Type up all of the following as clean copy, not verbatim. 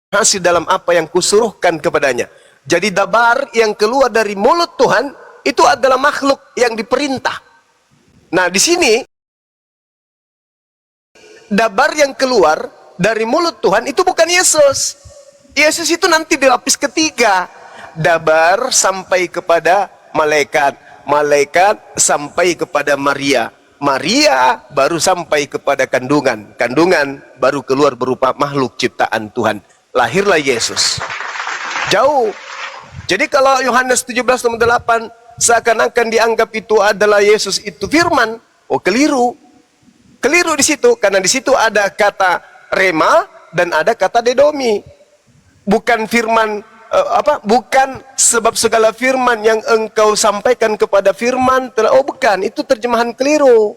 hasil dalam apa yang kusuruhkan kepadanya. Jadi dabar yang keluar dari mulut Tuhan itu adalah makhluk yang diperintah. Nah, di sini dabar yang keluar dari mulut Tuhan itu bukan Yesus. Yesus itu nanti di lapis ketiga. Dabar sampai kepada malaikat, malaikat sampai kepada Maria, Maria baru sampai kepada kandungan, kandungan baru keluar berupa makhluk ciptaan Tuhan. Lahirlah Yesus. Jauh. Jadi kalau Yohanes 17:8 seakan-akan dianggap itu adalah Yesus itu firman, oh keliru. Keliru di situ karena di situ ada kata rema dan ada kata dedomi. Bukan firman bukan sebab segala firman yang engkau sampaikan kepada firman telah, oh bukan, itu terjemahan keliru.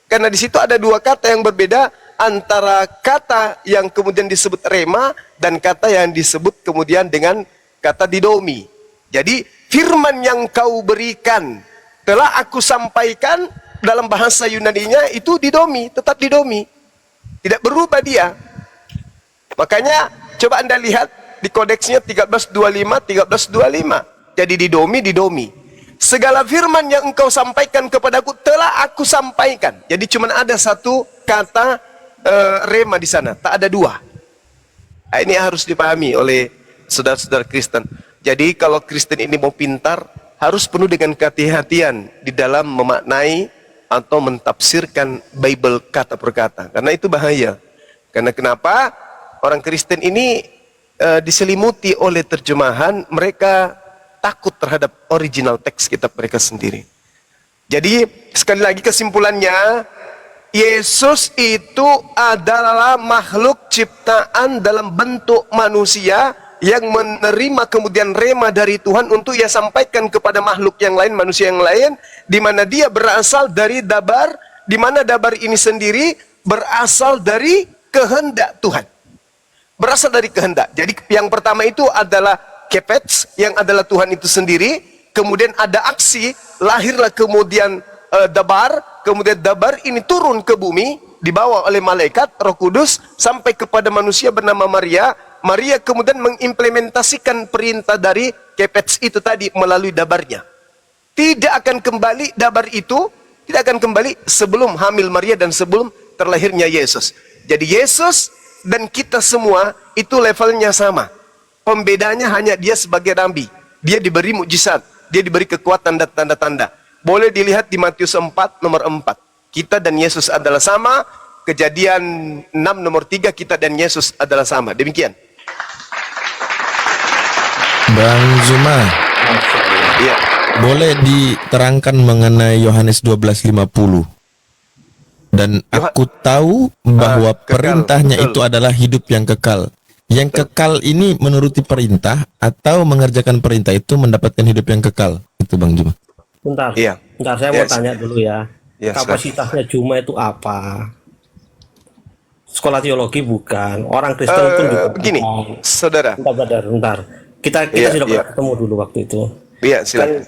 Karena di situ ada dua kata yang berbeda antara kata yang kemudian disebut rema dan kata yang disebut kemudian dengan kata didomi. Jadi firman yang kau berikan telah aku sampaikan, dalam bahasa Yunaninya itu didomi, tetap didomi. Tidak berubah dia. Makanya coba Anda lihat di kodeksnya 1325. Jadi didomi. Segala firman yang engkau sampaikan kepadaku telah aku sampaikan. Jadi cuma ada satu kata rema di sana, tak ada dua. Nah, ini harus dipahami oleh saudara-saudara Kristen. Jadi kalau Kristen ini mau pintar, harus penuh dengan kehati-hatian di dalam memaknai atau mentafsirkan Bible kata per kata. Karena itu bahaya. Karena kenapa? Orang Kristen ini diselimuti oleh terjemahan, mereka takut terhadap original teks kitab mereka sendiri. Jadi sekali lagi kesimpulannya, Yesus itu adalah makhluk ciptaan dalam bentuk manusia yang menerima kemudian rema dari Tuhan untuk ia sampaikan kepada makhluk yang lain, manusia yang lain, di mana dia berasal dari dabar, di mana dabar ini sendiri berasal dari kehendak Tuhan. Berasal dari kehendak. Jadi yang pertama itu adalah kepets, yang adalah Tuhan itu sendiri. Kemudian ada aksi, lahirlah kemudian dabar. Kemudian dabar ini turun ke bumi, dibawa oleh malaikat, Roh Kudus, sampai kepada manusia bernama Maria. Maria kemudian mengimplementasikan perintah dari kepets itu tadi melalui dabarnya. Tidak akan kembali dabar itu, tidak akan kembali sebelum hamil Maria dan sebelum terlahirnya Yesus. Jadi Yesus dan kita semua itu levelnya sama. Pembedanya hanya dia sebagai nabi. Dia diberi mukjizat, dia diberi kekuatan dan tanda-tanda. Boleh dilihat di Matius 4 nomor 4. Kita dan Yesus adalah sama. Kejadian 6 nomor 3, kita dan Yesus adalah sama. Demikian. Bang Zuma, Iya. boleh diterangkan mengenai Yohanes 12:50? Dan aku tahu bahwa kekal, perintahnya betul. itu adalah hidup yang kekal. Yang kekal ini menuruti perintah atau mengerjakan perintah itu mendapatkan hidup yang kekal. Itu Bang Zuma. Bentar, Iya. bentar saya mau tanya dulu ya. Iya, Kapasitasnya Juma itu apa? Sekolah teologi bukan, orang Kristen pun juga begini, bukan. saudara. Bentar. Kita Iya, sudah iya. pernah ketemu dulu waktu itu. Iya, silakan.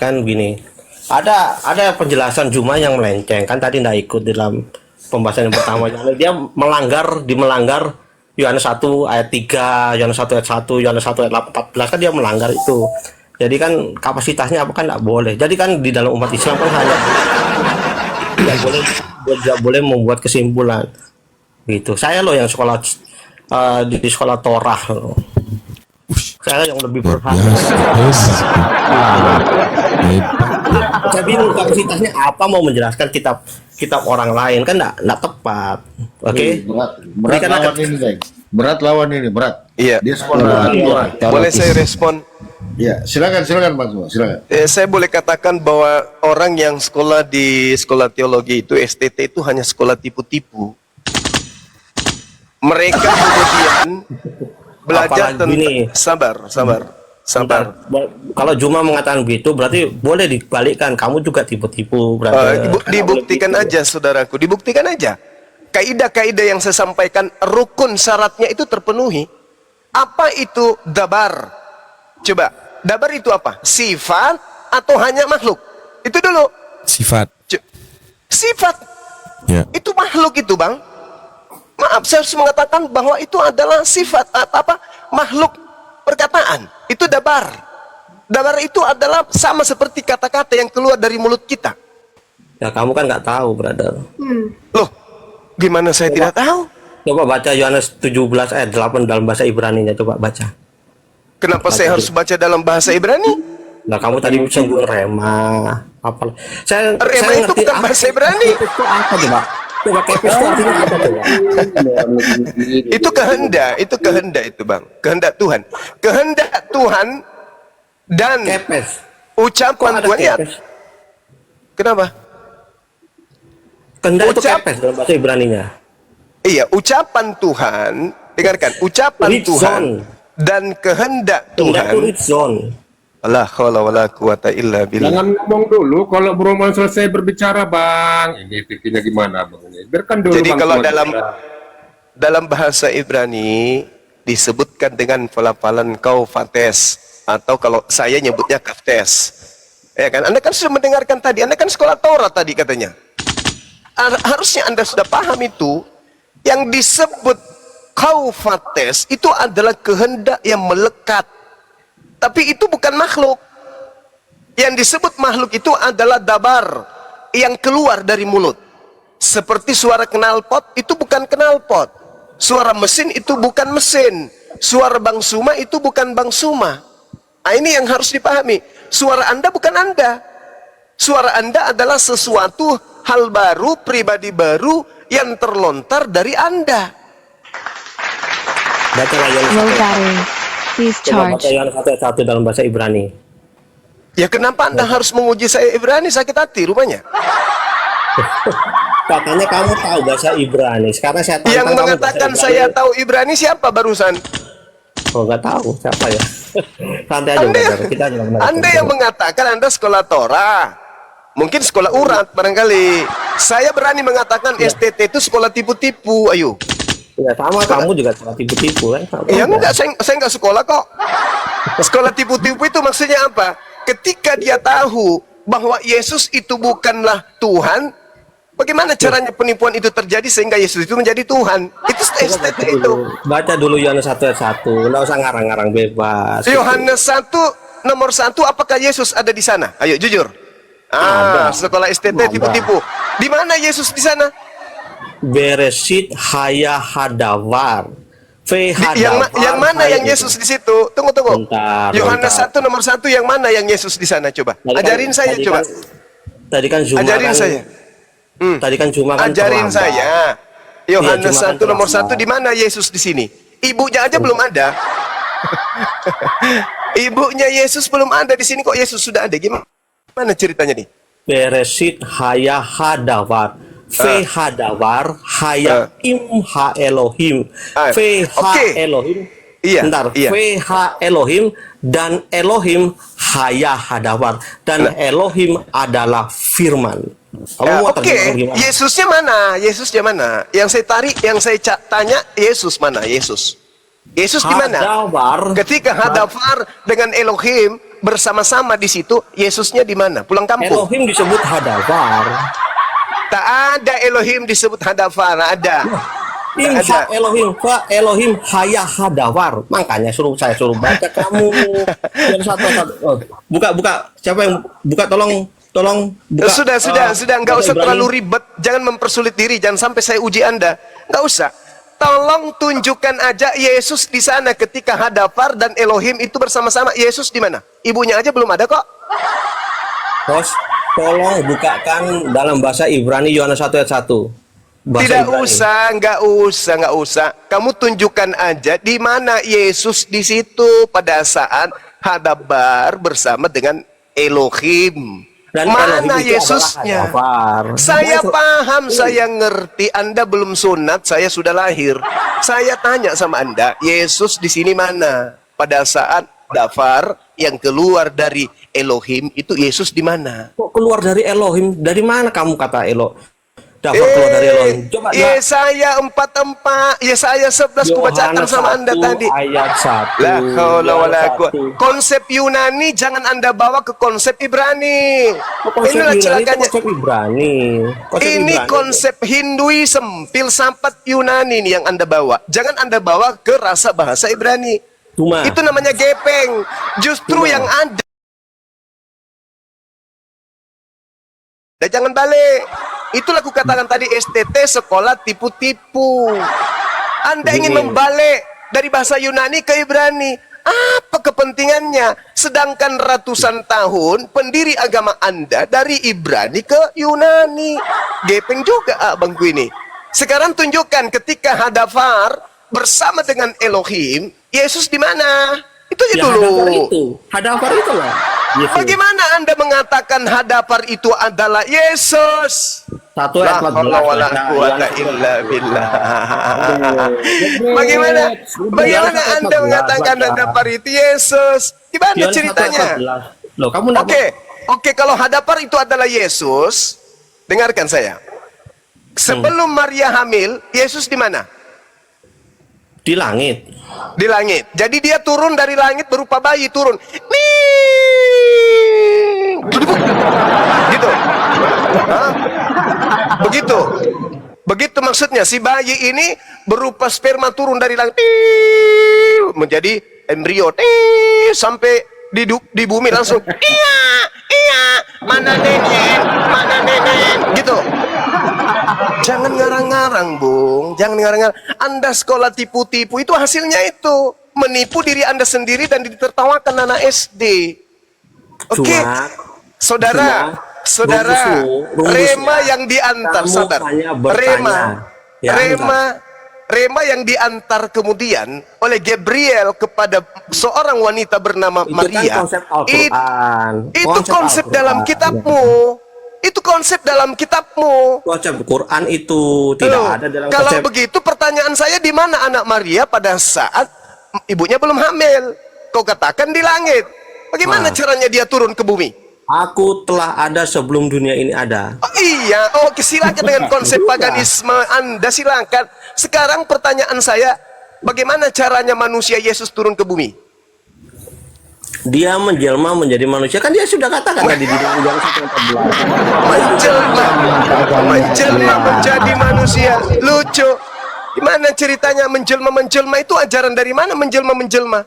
Kan gini. Ada penjelasan Juma yang melenceng, kan tadi nggak ikut dalam pembahasan yang pertama. Dia melanggar Yohanes 1 ayat 3, Yohanes 1 ayat 1, Yohanes 1 ayat 14, kan dia melanggar itu. Jadi kan kapasitasnya apa kan nggak boleh. Jadi kan di dalam umat Islam kan hanya tidak boleh membuat kesimpulan. Gitu. Saya loh yang sekolah di sekolah Torah loh. Saya yang lebih berhak. Saya bingung kapasitasnya apa, mau menjelaskan kitab orang lain kan nggak tepat. Oke. Berat lawan ini, guys. Berat lawan ini, berat. Iya. Dia sekolah Torah. Boleh saya respon? Ya, silakan Bang Zuma, silakan. Saya boleh katakan bahwa orang yang sekolah di sekolah teologi itu, STT itu hanya sekolah tipu-tipu. Mereka kemudian belajar tentang sabar. Kalau Juma mengatakan begitu, berarti boleh dibalikkan. Kamu juga tipu-tipu. Berarti dibuktikan aja, saudaraku. Dibuktikan aja. Kaidah-kaidah yang saya sampaikan, rukun syaratnya itu terpenuhi. Apa itu dabar? Coba, dabar itu apa? Sifat atau hanya makhluk? Itu dulu. Sifat. Sifat. Ya. Itu makhluk itu, Bang. Maaf, saya harus mengatakan bahwa itu adalah sifat makhluk perkataan. Itu dabar. Dabar itu adalah sama seperti kata-kata yang keluar dari mulut kita. Ya kamu kan nggak tahu, brother. Loh, gimana saya tidak tahu? Coba baca Yohanes 17 ayat 8 dalam bahasa Ibrani-nya, coba baca. Kenapa saya harus baca dalam bahasa Ibrani? Nah, kamu tadi singgung rema, apa? Rema itu ngerti bukan bahasa Ibrani. Itu apa coba? Coba kepes itu artinya apa coba? Itu kehendak itu Bang. Kehendak Tuhan. Kehendak Tuhan dan Kepes. ucapan Kok ada Tuhan ya. kepes? Kenapa? Kehendak itu Ucap- kepes dalam bahasa Ibrani-nya. Iya, ucapan Tuhan, dengarkan, ucapan Rizon. Tuhan dan kehendak Kehendak itu Tuhan. rizon. La haula wala quwata illa billah. Jangan ngomong dulu kalau Broman selesai berbicara, Bang. Ini pikirnya gimana, Bang? Biarkan dulu. Jadi Bang, kalau semua dalam bahasa Ibrani disebutkan dengan pelafalan kaufates, atau kalau saya nyebutnya kaftes. Ya kan? Anda kan sudah mendengarkan tadi, Anda kan sekolah Taurat tadi katanya. Harusnya Anda sudah paham itu. Yang disebut kaufates itu adalah kehendak yang melekat. Tapi itu bukan makhluk. Yang disebut makhluk itu adalah dabar yang keluar dari mulut. Seperti suara knalpot itu bukan knalpot. Suara mesin itu bukan mesin. Suara Bang Suma itu bukan Bang Suma. Nah, ini yang harus dipahami. Suara Anda bukan Anda. Suara Anda adalah sesuatu hal baru, pribadi baru yang terlontar dari Anda. Baca Yohanes Low 1. battery. Please Coba baca charge. Yohanes 1 ayat 1 dalam bahasa Ibrani. Ya kenapa Anda harus menguji saya Ibrani? Sakit hati rupanya. Katanya kamu tahu bahasa Ibrani. Sekarang saya tantang Yang kamu mengatakan bahasa saya Ibrani. tahu Ibrani siapa barusan? Oh, nggak tahu siapa ya. Santai aja, Anda yang, brother. Kita aja yang Anda yang mengatakan Anda sekolah Torah. Mungkin sekolah urat barangkali. Saya berani mengatakan STT itu sekolah tipu-tipu. Ayo. Ya sama, kamu juga salah tipu-tipu kan. Sama. Ya enggak, saya enggak sekolah kok. Sekolah tipu-tipu itu maksudnya apa? Ketika dia tahu bahwa Yesus itu bukanlah Tuhan, bagaimana caranya penipuan itu terjadi sehingga Yesus itu menjadi Tuhan? Itu STT itu. Baca dulu Yohanes 1 ayat 1. Nggak usah ngarang-ngarang, bebas. Yohanes 1 nomor 1, apakah Yesus ada di sana? Ayo jujur. Ada. Sekolah STT Ada. tipu-tipu. Di mana Yesus di sana? Beresit haya hadawar. Fe Yang mana yang Yesus di situ? Tunggu. Bentar, Yohanes bentar. 1 nomor 1 yang mana yang Yesus di sana coba? Ajarin saya coba. Tadi kan Zuma Ajarin kan, saya. Tadi kan Zuma kan Ajarin terlambat. saya. Yohanes Iya, cuma 1 nomor kan 1 di mana Yesus di sini? Ibunya aja belum ada. Ibunya Yesus belum ada di sini, kok Yesus sudah ada? Gimana ceritanya nih? Beresit haya hadawar. Fe hadawar haya imha Elohim. Fe ha Oke. Elohim. Iya, Bentar. iya. Fe ha Elohim dan Elohim haya hadawar dan Elohim adalah firman. Kamu mau Oke, terjemahan gimana? Yesusnya mana? Yesusnya mana? Yang saya tarik, yang saya tanya, Yesus mana? Yesus. Yesus di mana? Hadawar. Ketika Hadafar dengan Elohim bersama-sama di situ, Yesusnya di mana? Pulang kampung. Elohim disebut hadawar. Tak ada Elohim disebut Hadafar, ada. Imha ada. Elohim, fa Elohim haya hadawar. Makanya saya suruh baca kamu. Yang satu. Oh, buka. Siapa yang buka? Tolong buka. Sudah, nggak bahasa usah Ibrani. terlalu ribet. Jangan mempersulit diri, jangan sampai saya uji Anda. Nggak usah. Tolong tunjukkan aja Yesus di sana ketika Hadafar dan Elohim itu bersama-sama. Yesus di mana? Ibunya aja belum ada kok. Bos, tolong bukakan dalam bahasa Ibrani Yohanes 1 ayat 1. Bahasa Tidak Ibrani. usah, nggak usah. Kamu tunjukkan aja di mana Yesus di situ pada saat Hadabar bersama dengan Elohim. Dan Mana Elohim itu Yesusnya? adalah Hadafar. Saya Masuk. paham, saya ngerti. Anda belum sunat, saya sudah lahir. Saya tanya sama Anda, Yesus di sini mana? Pada saat Dafar yang keluar dari Elohim itu Yesus di mana? Kok keluar dari Elohim? Dari mana kamu kata dapat keluar dari Elon. Coba Yesaya 44, Yesaya 11 kubacakan sama Anda tadi. Ayat 1. La haula wala quwwata. Konsep Yunani jangan Anda bawa ke konsep Ibrani. Inilah celakanya. Konsep Ibrani. Ini konsep Hinduism, filsafat Yunani nih yang Anda bawa. Jangan Anda bawa ke rasa bahasa Ibrani. Cuma Itu namanya gepeng. Justru yang ada. Dan jangan balik. Itulah aku katakan tadi, STT sekolah tipu-tipu. Anda ingin membalik dari bahasa Yunani ke Ibrani. Apa kepentingannya? Sedangkan ratusan tahun pendiri agama Anda dari Ibrani ke Yunani. Gepeng juga abangku ini. Sekarang tunjukkan ketika Hadafar bersama dengan Elohim, Yesus di mana? Itu aja dulu. Hadafar itu lah. Bagaimana Anda mengatakan Hadafar itu adalah Yesus? 1 ayat 14. Bagaimana Anda mengatakan Hadafar itu Yesus? Gimana ceritanya? Loh, kamu Oke, kalau Hadafar itu adalah Yesus, dengarkan saya. Sebelum Maria hamil, Yesus di mana? di langit. Di langit. Jadi dia turun dari langit berupa bayi turun. Gitu. Hah? Begitu. Begitu maksudnya si bayi ini berupa sperma turun dari langit menjadi embrio sampai di bumi langsung iya mana nenek gitu. Jangan ngarang-ngarang Bung, jangan ngarang-ngarang. Anda sekolah tipu-tipu itu hasilnya itu menipu diri Anda sendiri dan ditertawakan anak SD. Oke, saudara, Rema yang diantar, saudara, Rema yang diantar kemudian oleh Gabriel kepada seorang wanita bernama Maria. Itu konsep dalam kitabmu. Itu konsep dalam kitabmu. Konsep Quran itu tidak ada dalam Kalau konsep. begitu pertanyaan saya, di mana anak Maria pada saat ibunya belum hamil? Kau katakan di langit. Bagaimana caranya dia turun ke bumi? Aku telah ada sebelum dunia ini ada. Oh, iya, oke, silakan dengan konsep paganisme Anda, silakan. Sekarang pertanyaan saya, bagaimana caranya manusia Yesus turun ke bumi? Dia menjelma menjadi manusia, kan dia sudah katakan tadi di dalam Yohanes 1:14. Menjelma menjadi manusia. Lucu. Gimana ceritanya menjelma itu ajaran dari mana menjelma?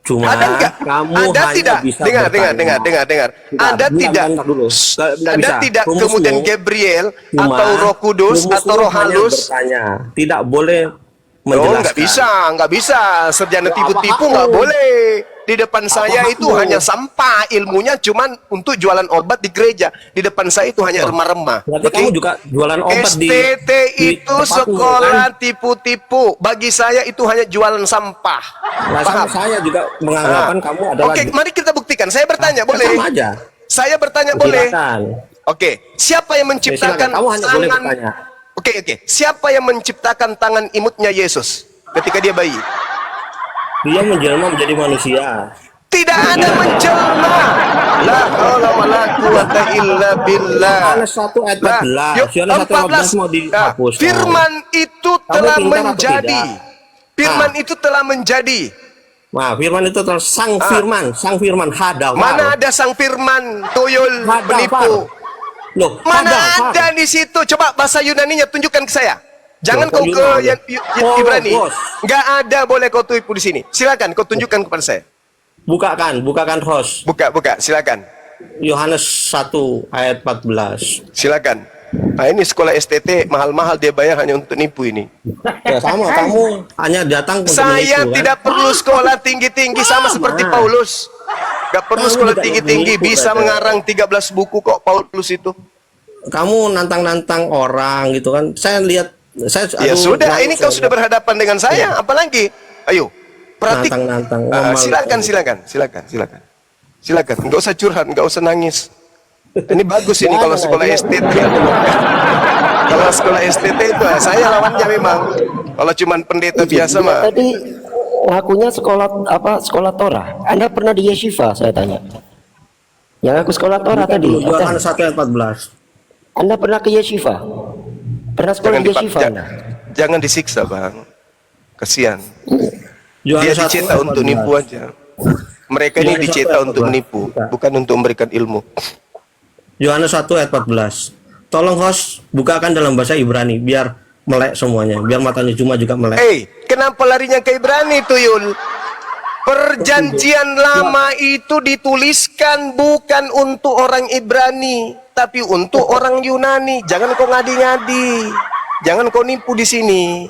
Cuma Ada enggak? kamu Ada hanya tidak? bisa Dengar. bertanya. Ada tidak? Ada tidak kemudian Gabriel atau Roh Kudus atau Roh Halus? Bertanya. Tidak boleh Oh, menjelaskan. nggak bisa. Sarjana tipu-tipu nggak boleh. Di depan saya itu hanya sampah, ilmunya cuman untuk jualan obat di gereja. Di depan saya itu hanya remah-remah. Berarti kamu juga jualan obat di STT itu tempatmu, sekolah kan? tipu-tipu. Bagi saya itu hanya jualan sampah. Nah, Paham? saya juga menganggapan kamu adalah. Oke, mari kita buktikan. Saya bertanya, boleh? Sama aja. Saya bertanya, boleh? Silakan. Oke, siapa yang menciptakan Silakan. Kamu hanya boleh tangan? bertanya. Oke. Siapa yang menciptakan tangan imutnya Yesus ketika dia bayi? Dia menjelma menjadi manusia. Tidak ada menjelma. La haula wala quwata illa billah. Yohanes 1 ayat 14. Yuk, Yohanes 1 ayat 14 mau dihapus. Firman itu telah pintar atau menjadi. tidak? Firman itu telah menjadi. Nah, firman itu terus sang firman Hadafar. Mana ada sang firman tuyul Hadafar. penipu? Loh, Mana Hadafar. ada di situ? Coba bahasa Yunaninya tunjukkan ke saya. Jangan Loh, kau ke Yunani. Ibrani. Bos. Nggak ada, boleh kau tipu di sini. Silakan kau tunjukkan kepada saya. Bukakan Ros. Buka, silakan. Yohanes 1 ayat 14. Silakan. Nah, ini sekolah STT mahal-mahal dia bayar hanya untuk nipu ini. Ya sama, kamu hanya datang untuk Saya menipu, kan? tidak perlu sekolah tinggi-tinggi sama seperti Paulus. Gak perlu Kamu sekolah tidak tinggi-tinggi, menipu, bisa Brother. mengarang 13 buku kok Paulus itu. Kamu nantang-nantang orang gitu kan. Saya lihat Ya sudah, ini kau sudah berhadapan. berhadapan dengan saya, apalagi? Ayo, perhatik. Nantang-nantang, Silakan. Enggak usah curhat, enggak usah nangis. Ini bagus ini kalau sekolah STT. Kalau sekolah STT itu saya lawannya memang. Kalau cuman pendeta biasa mah. Tadi ngakunya sekolah Torah. Anda pernah di Yeshiva, saya tanya. Yang aku sekolah Torah tadi. Yohanes 1 ayat 14. Anda pernah ke Yeshiva? Pernah sekolah di Yeshiva Anda? Jangan disiksa, Bang. Kasihan. Dia Yohanes 1 dicetak ayat untuk 14. nipu aja. Mereka ini Yohanes 1 dicetak ayat untuk 14. menipu, bukan untuk memberikan ilmu. Yohanes 1 ayat 14. Tolong host bukakan dalam bahasa Ibrani biar melek semuanya, biar matanya Juma juga melek. Kenapa larinya ke Ibrani, Tuyul? Perjanjian lama itu dituliskan bukan untuk orang Ibrani, tapi untuk orang Yunani. Jangan kau ngadi-ngadi. Jangan kau nipu di sini.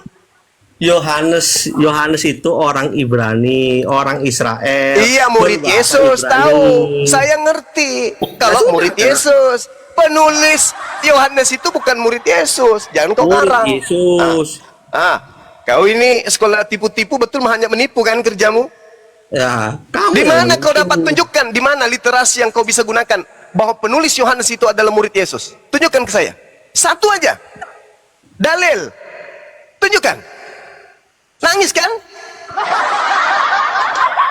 Yohanes itu orang Ibrani, orang Israel. Iya, murid berbahasa Yesus, Ibrani. tahu. Saya ngerti. Kalau murid Yesus, penulis Yohanes itu bukan murid Yesus. Jangan kau Murid karang. Yesus. Kau ini sekolah tipu-tipu, betul hanya menipu kan kerjamu? Ya, kamu Di mana yang kau menipu. dapat tunjukkan? Di mana literasi yang kau bisa gunakan bahwa penulis Yohanes itu adalah murid Yesus? Tunjukkan ke saya. Satu aja. Dalil. Tunjukkan. Nangis kan?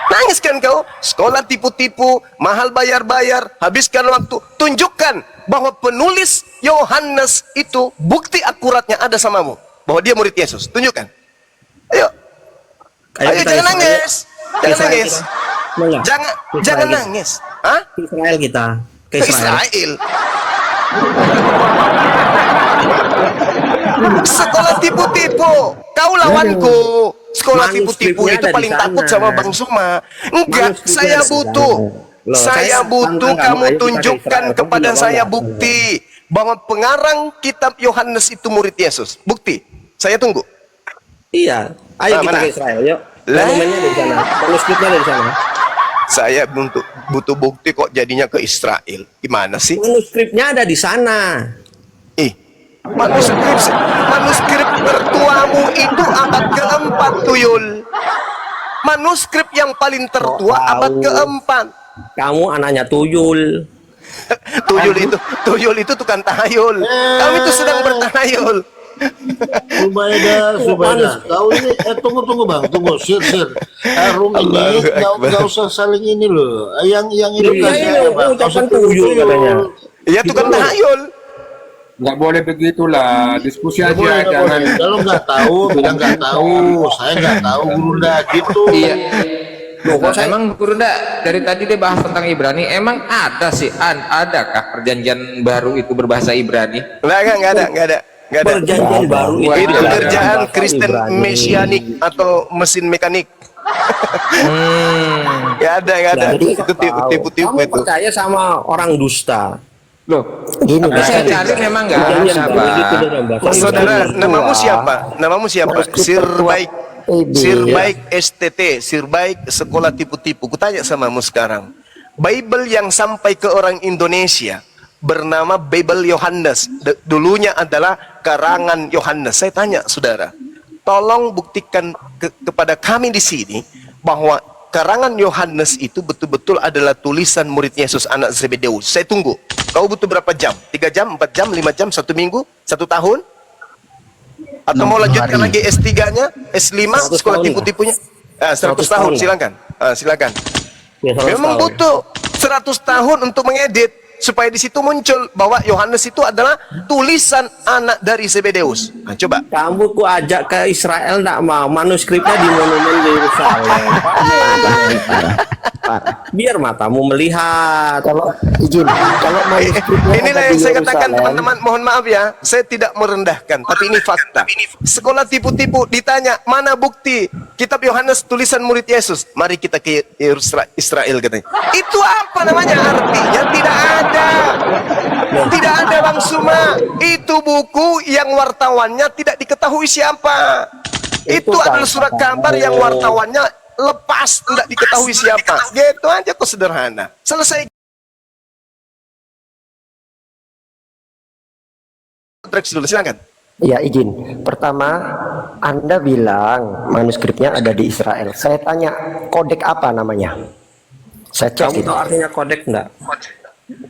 Nangis kan kau? Sekolah tipu-tipu, mahal bayar-bayar, habiskan waktu. Tunjukkan bahwa penulis Yohanes itu bukti akuratnya ada samamu. Bahwa dia murid Yesus. Tunjukkan. Ayo. Ayo, kita jangan Israel. nangis. Jangan Israel nangis. kita. Enggak. Jangan kita. nangis. Hah? Ke Israel kita. Ke Ke Israel. Israel. Sekolah tipu-tipu. Kau lawanku. Sekolah tipu-tipu Manuskripnya itu ada di paling sana. takut sama Bang Suma. Enggak, Manuskripnya saya ada di butuh. sana. Loh, Saya saya butuh tantang kamu kamu, ayo kita ke tunjukkan Israel. Kamu kepada punya saya bangga. bukti bahwa pengarang kitab Yohanes itu murid Yesus. Bukti. Saya tunggu. Iya. Ayo kita Mana? ke Israel, yuk. Lah. Monumennya ada di sana. Manuskripnya ada di sana. Saya butuh bukti kok jadinya ke Israel. Gimana sih? Manuskripnya ada di sana. Manuskrip tertuamu itu abad keempat, Tuyul. Manuskrip yang paling tertua abad keempat. Kamu anaknya Tuyul. Tuyul itu tukang tahayul. Kami itu sedang bertahayul. Subaidah. Kau ini, tunggu bang, sir. Room ini nggak usah saling ini loh. Yang ini Iya, kasih ini aja, Bang. Nggak ucapan usah tuyul katanya. Iya, tukang tahayul. Nggak boleh begitulah, diskusi Nggak aja, boleh, nggak jangan. boleh. Kalau nggak tahu, bilang nggak tahu. Saya nggak tahu, Gurunda gitu. Iya. Loh, kok saya Emang Gurunda dari tadi dia bahas tentang Ibrani, emang ada sih, adakah perjanjian baru itu berbahasa Ibrani? Nggak ada. perjanjian baru Itu Ada. kerjaan bahasa Kristen Ibrani. mesianik atau mesin mekanik. Nggak ada. Jadi Itu tipu-tipu kamu itu. percaya sama orang dusta. Loh, Gini, tapi saya Bang. cari memang nggak Perjanjian ada, baru itu Bang. dalam bahasa Saudara, Ibrani. namamu siapa? Namamu siapa? Sirbaik. Sirbaik STT, Sirbaik Sekolah Tipu-Tipu. Kutanya samamu sekarang. Bible yang sampai ke orang Indonesia bernama Bible Yohanes. Dulunya adalah karangan Yohanes. Saya tanya, saudara, tolong buktikan kepada kami di sini bahwa karangan Yohanes itu betul-betul adalah tulisan murid Yesus anak Zebedeus. Saya tunggu. Kau butuh berapa jam? 3 jam, 4 jam, 5 jam, 1 minggu, 1 tahun? Atau mau lanjutkan lagi S3-nya, S5, 100 sekolah tahun. tipu-tipunya? 100 100 tahun, tahun. silakan. Silakan. Ya, 100 Memang tahun. butuh 100 tahun untuk mengedit supaya di situ muncul bahwa Yohanes itu adalah tulisan anak dari Zebedeus. Nah, coba. Kamu ku ajak ke Israel ndak mau, manuskripnya di monumen Yerusalem. Biar matamu melihat. Kalau izin, kalau manuskripnya Inilah ada yang di saya katakan, Yerusalem, teman-teman, mohon maaf ya, saya tidak merendahkan, tapi ini fakta. Sekolah tipu-tipu ditanya, mana bukti kitab Yohanes tulisan murid Yesus? Mari kita ke Israel katanya. Itu apa namanya? Artinya tidak ada. Tidak ada, Bang Suma. Itu buku yang wartawannya tidak diketahui siapa. Itu adalah surat kabar yang wartawannya lepas, tidak diketahui siapa. Gitu aja kok, sederhana. Selesai. Rex dulu, silakan. Ya izin. Pertama, Anda bilang manuskripnya ada di Israel. Saya tanya, kodek apa namanya? Saya cek Kamu itu. tahu artinya kodek enggak?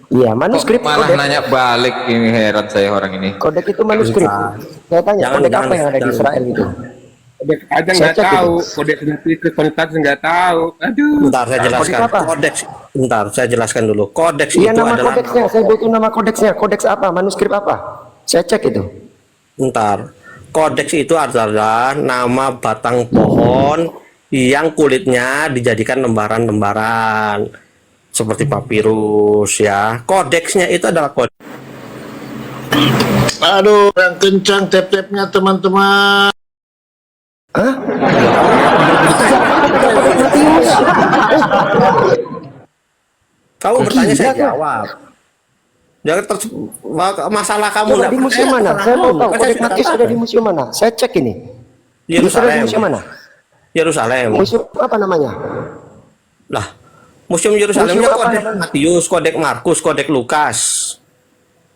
Iya, manuskrip Kok malah kodek. nanya balik, ini heran saya orang ini. Kodek itu manuskrip. Saya tanya, Jangan, kodek jangan, apa yang ada di jangan. Israel itu? Kodeks aja Saya nggak cek tahu, itu. kodeks etik kontak nggak tahu. Aduh. Bentar saya jelaskan. apa? Kodeks. Bentar saya jelaskan dulu. Kodeks Iya, itu nama adalah kodeksnya, saya butuh nama kodeksnya. Kodeks apa? Manuskrip apa? Saya cek itu. Bentar. Kodeks itu adalah nama batang pohon yang kulitnya dijadikan lembaran-lembaran seperti papirus ya. Kodeksnya itu adalah kodeks. Aduh, yang kencang tap-tapnya teman-teman. Kamu bertanya gila, saya Kak. jawab. Jangan masalah kamu Coba nggak di museum percaya, mana? terserah Saya mau kamu. tahu Kan saya kodeks sudah Matius ada katakan. di museum mana? Saya cek ini. Di Yerusalem. museum mana? Yerusalem. Museum apa namanya? Lah, Museum Yerusalemnya Museum apa kodek namanya? Matius, kodek Markus, kodek Lukas.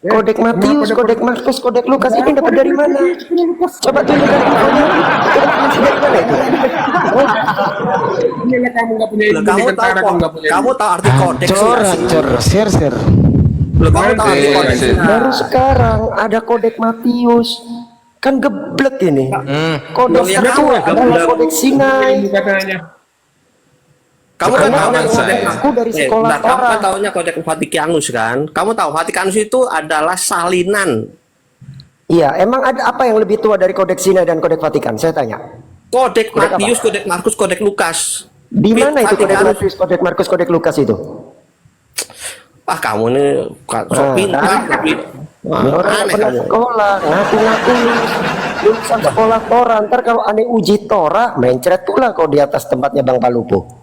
Kodek Matius, kodek Markus, kodek Lukas ini dapat dari mana? Coba tunjukkan infonya. Dari mana itu? Inilah kamu nggak punya Lah, ilmu di kamu tahu tentara, kamu nggak punya ilmu. kamu tahu arti kodeks nggak sih? share. Lah, kamu tahu arti Oke, kodeks oke. nggak? Baru sekarang ada kodek Matius. Kan geblek ini. Kodeks Ya, itu kamu yang adalah geblek. kodeks Sinai. Ilmu katanya. Kamu kan Karena tahu anak kodek aku dari sekolah bentar, kamu kan Torah. tahunya kodek Vatikanus kan? Kamu tahu Vatikanus itu adalah salinan Iya, emang ada apa yang lebih tua dari kodeks Sinai dan kodeks Vatikan? Saya tanya. kodek Kodek Matius, apa? kodek Markus, kodek Lukas. Di mana itu kodek Vatikanus. Matius, kodek Markus, kodek Lukas itu? Ah, kamu ini sok pintar tapi Orang yang aneh pernah kamu. sekolah, ngaku-ngaku lulusan sekolah Torah. Ntar kalau aneh uji Torah, mencret pula kau di atas tempatnya Bang Palupo.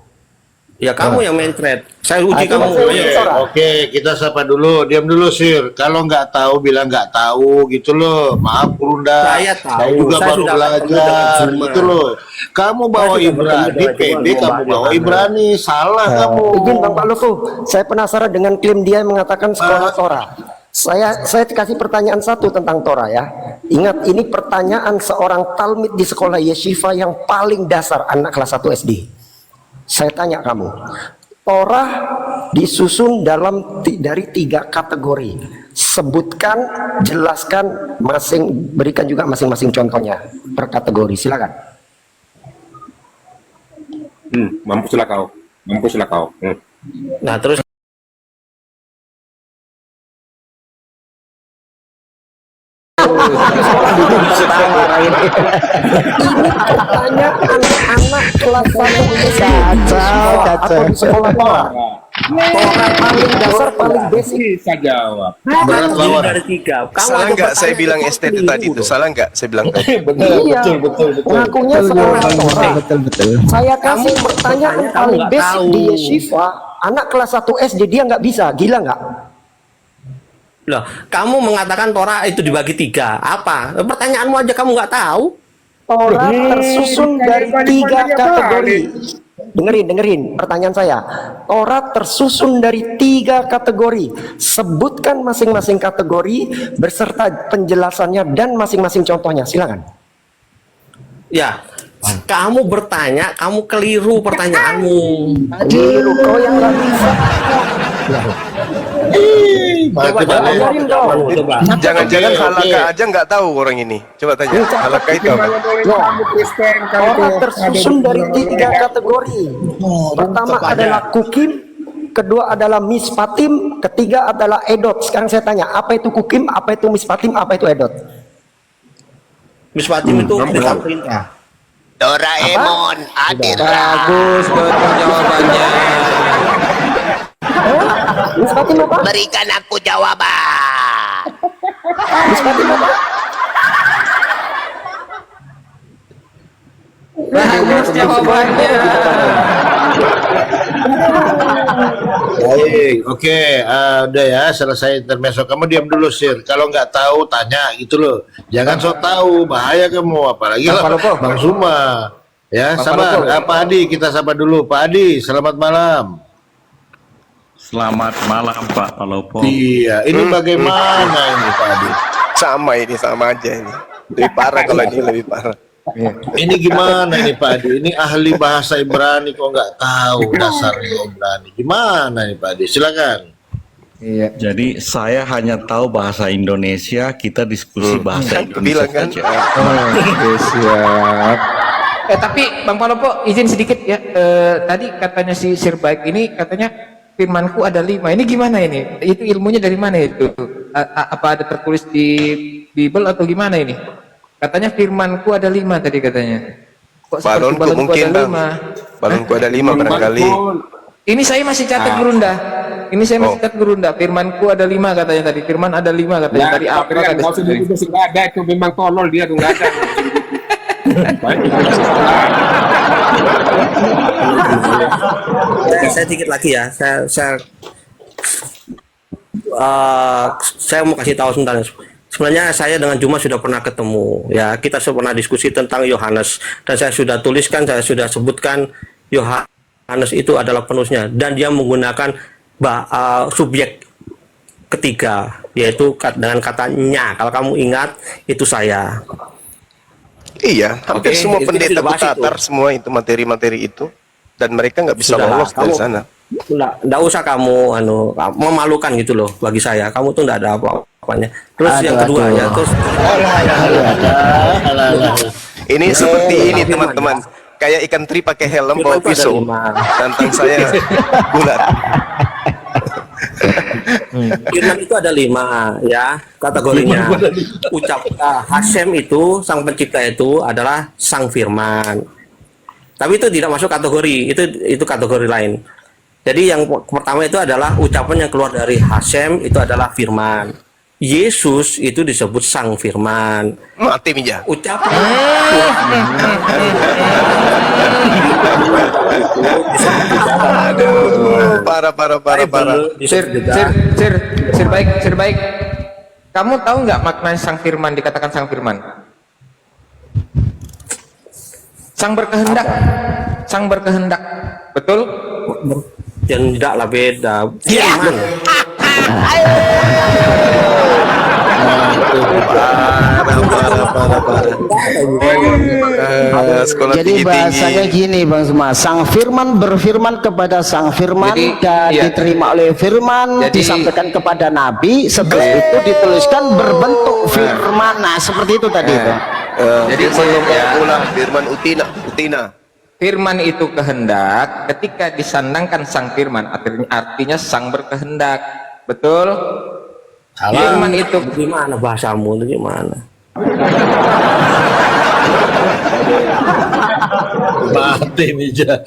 Ya kamu yang mencret. Saya uji Ah, coba kamu. saya Ayo. uji. Torah. Oke, kita sapa dulu. Diam dulu, Sir. Kalau nggak tahu, bilang nggak tahu gitu loh. Maaf, Bunda. Saya tahu. Saya juga Saya baru sudah ketemu belajar dengan Juma. gitu loh. Kamu bawa sudah ketemu Ibrani, dengan Juma, PB, mau kamu bahas bawa yang Ibrani. Salah kamu. Izin Bang Palupo, saya penasaran dengan klaim dia yang mengatakan sekolah Torah. Saya kasih pertanyaan satu tentang Torah ya. Ingat, ini pertanyaan seorang talmid di sekolah yeshiva yang paling dasar anak kelas 1 SD. Saya tanya kamu, Torah disusun dari 3 kategori. Sebutkan, jelaskan, berikan juga masing-masing contohnya per kategori. Silakan. Mampuslah kau. Mampuslah kau. Nah, terus Ini pertanyaan anak kelas 1 SD atau di sekolah Torah. Torah paling dasar, paling basic. Bisa jawab. Berat ini lawan. dari 3. Kamu Salah aja nggak saya bertanya bilang itu STT keliru tadi itu? dong. Salah nggak saya bilang tadi? Iya, ngakunya sekolah Torah. Saya kasih Kamu pertanyaan bertanya, kamu paling nggak basic tahu. di yeshiva. Anak kelas 1 SD dia nggak bisa, gila nggak? Loh, kamu mengatakan Torah itu dibagi 3. Apa? Pertanyaanmu aja kamu nggak tahu? Torah tersusun dari 3 kategori. Dengerin pertanyaan saya. Torah tersusun dari 3 kategori. Sebutkan masing-masing kategori beserta penjelasannya dan masing-masing contohnya. Silakan. Ya, kamu bertanya, kamu keliru pertanyaanmu. Keliru, kau yang nggak bisa. Coba jawab, ajarin dong. coba. Jangan-jangan Oke, halaka oke. aja nggak tahu orang ini. Coba tanya, halaka itu apa? Kamu Kristen, kamu Torah tersusun dari 3 kategori. Pertama adalah kukim, kedua adalah mispatim, ketiga adalah edot. Sekarang saya tanya, apa itu kukim, apa itu mispatim, apa itu edot? Mispatim itu perintah. Doraemon, Bagus betul jawabannya. Mispatim apa? berikan aku jawaban. Mispatim apa? Bagus jawabannya. Baik, oke, udah ya, selesai intermezzo. Kamu diam dulu, Sir. Kalau nggak tahu, tanya gitu loh. Jangan sok tahu, bahaya kamu. Apalagi Bang Palopo. Bang Suma. Ya, Bang sabar. Palopo. Pak Adi, kita sabar dulu. Pak Adi, selamat malam. Selamat malam Pak Palopo. Iya, ini bagaimana ini Pak Adi? Sama ini, sama aja ini. Lebih parah kalau ini lebih parah. Ini gimana ini Pak Adi? Ini ahli bahasa Ibrani kok nggak tahu dasarnya Ibrani. Gimana nih Pak Adi? Silakan. Jadi saya hanya tahu bahasa Indonesia, kita diskusi bahasa Kan bilang Indonesia kan. saja. Oke, siap. Tapi Bang Palopo izin sedikit ya. Tadi katanya si Sirbaik ini katanya firmanku ada 5. Ini gimana ini? Itu ilmunya dari mana itu? Apa ada tertulis di Bible atau gimana ini? Katanya firmanku ada 5 tadi katanya. Kok seperti Balonku mungkin ada bang. 5? Balonku ada 5 barangkali. Ini saya masih catat Gurunda. Ini saya masih catat Gurunda. Firmanku ada 5 katanya tadi. Firman ada 5 katanya. Ya, Tadi apa nggak kata usah dibungkus, nggak ada itu memang tolol dia tuh nggak ada. Saya sedikit lagi ya. Saya mau kasih tahu sebentar. Sebenarnya saya dengan Juma sudah pernah ketemu. Ya, kita sudah pernah diskusi tentang Yohanes dan saya sudah tuliskan, saya sudah sebutkan Yohanes itu adalah penulisnya dan dia menggunakan subjek ketiga yaitu dengan katanya. Kalau kamu ingat itu saya. Iya, hampir Oke, semua itu pendeta sudah bahas kutatar semua itu materi-materi itu, dan mereka nggak bisa Sudahlah, lolos dari kamu- sana. Nggak usah kamu memalukan gitu loh bagi saya. Kamu tuh nggak ada apa-apanya. Terus yang kedua ya, terus Ini seperti ini teman-teman, kayak ikan teri pakai helm bawa Firman itu ada pisau. 5. Tantang saya bulat. Firman itu ada 5 ya kategorinya. Hashem itu sang pencipta itu adalah sang firman. Tapi itu tidak masuk kategori, itu kategori lain. Jadi yang pertama itu adalah ucapan yang keluar dari Hashem itu adalah firman. Yesus itu disebut sang firman. Mati Mija. Ucapan Aduh, parah. Sir baik. Kamu tahu nggak makna sang firman dikatakan sang firman? Sang berkehendak. Betul? yang tidaklah beda. Firman. Sekolah Jadi tinggi-tinggi. bahasanya gini Bang Suma, sang firman berfirman kepada sang firman dan iya. diterima oleh firman, disampaikan kepada nabi, setelah itu dituliskan berbentuk firman. Nah, seperti itu tadi itu. Jadi ulang firman utina. firman itu kehendak, ketika disandangkan sang firman artinya sang berkehendak. Betul? Firman itu Gimana bahasamu itu gimana? Mati Mija.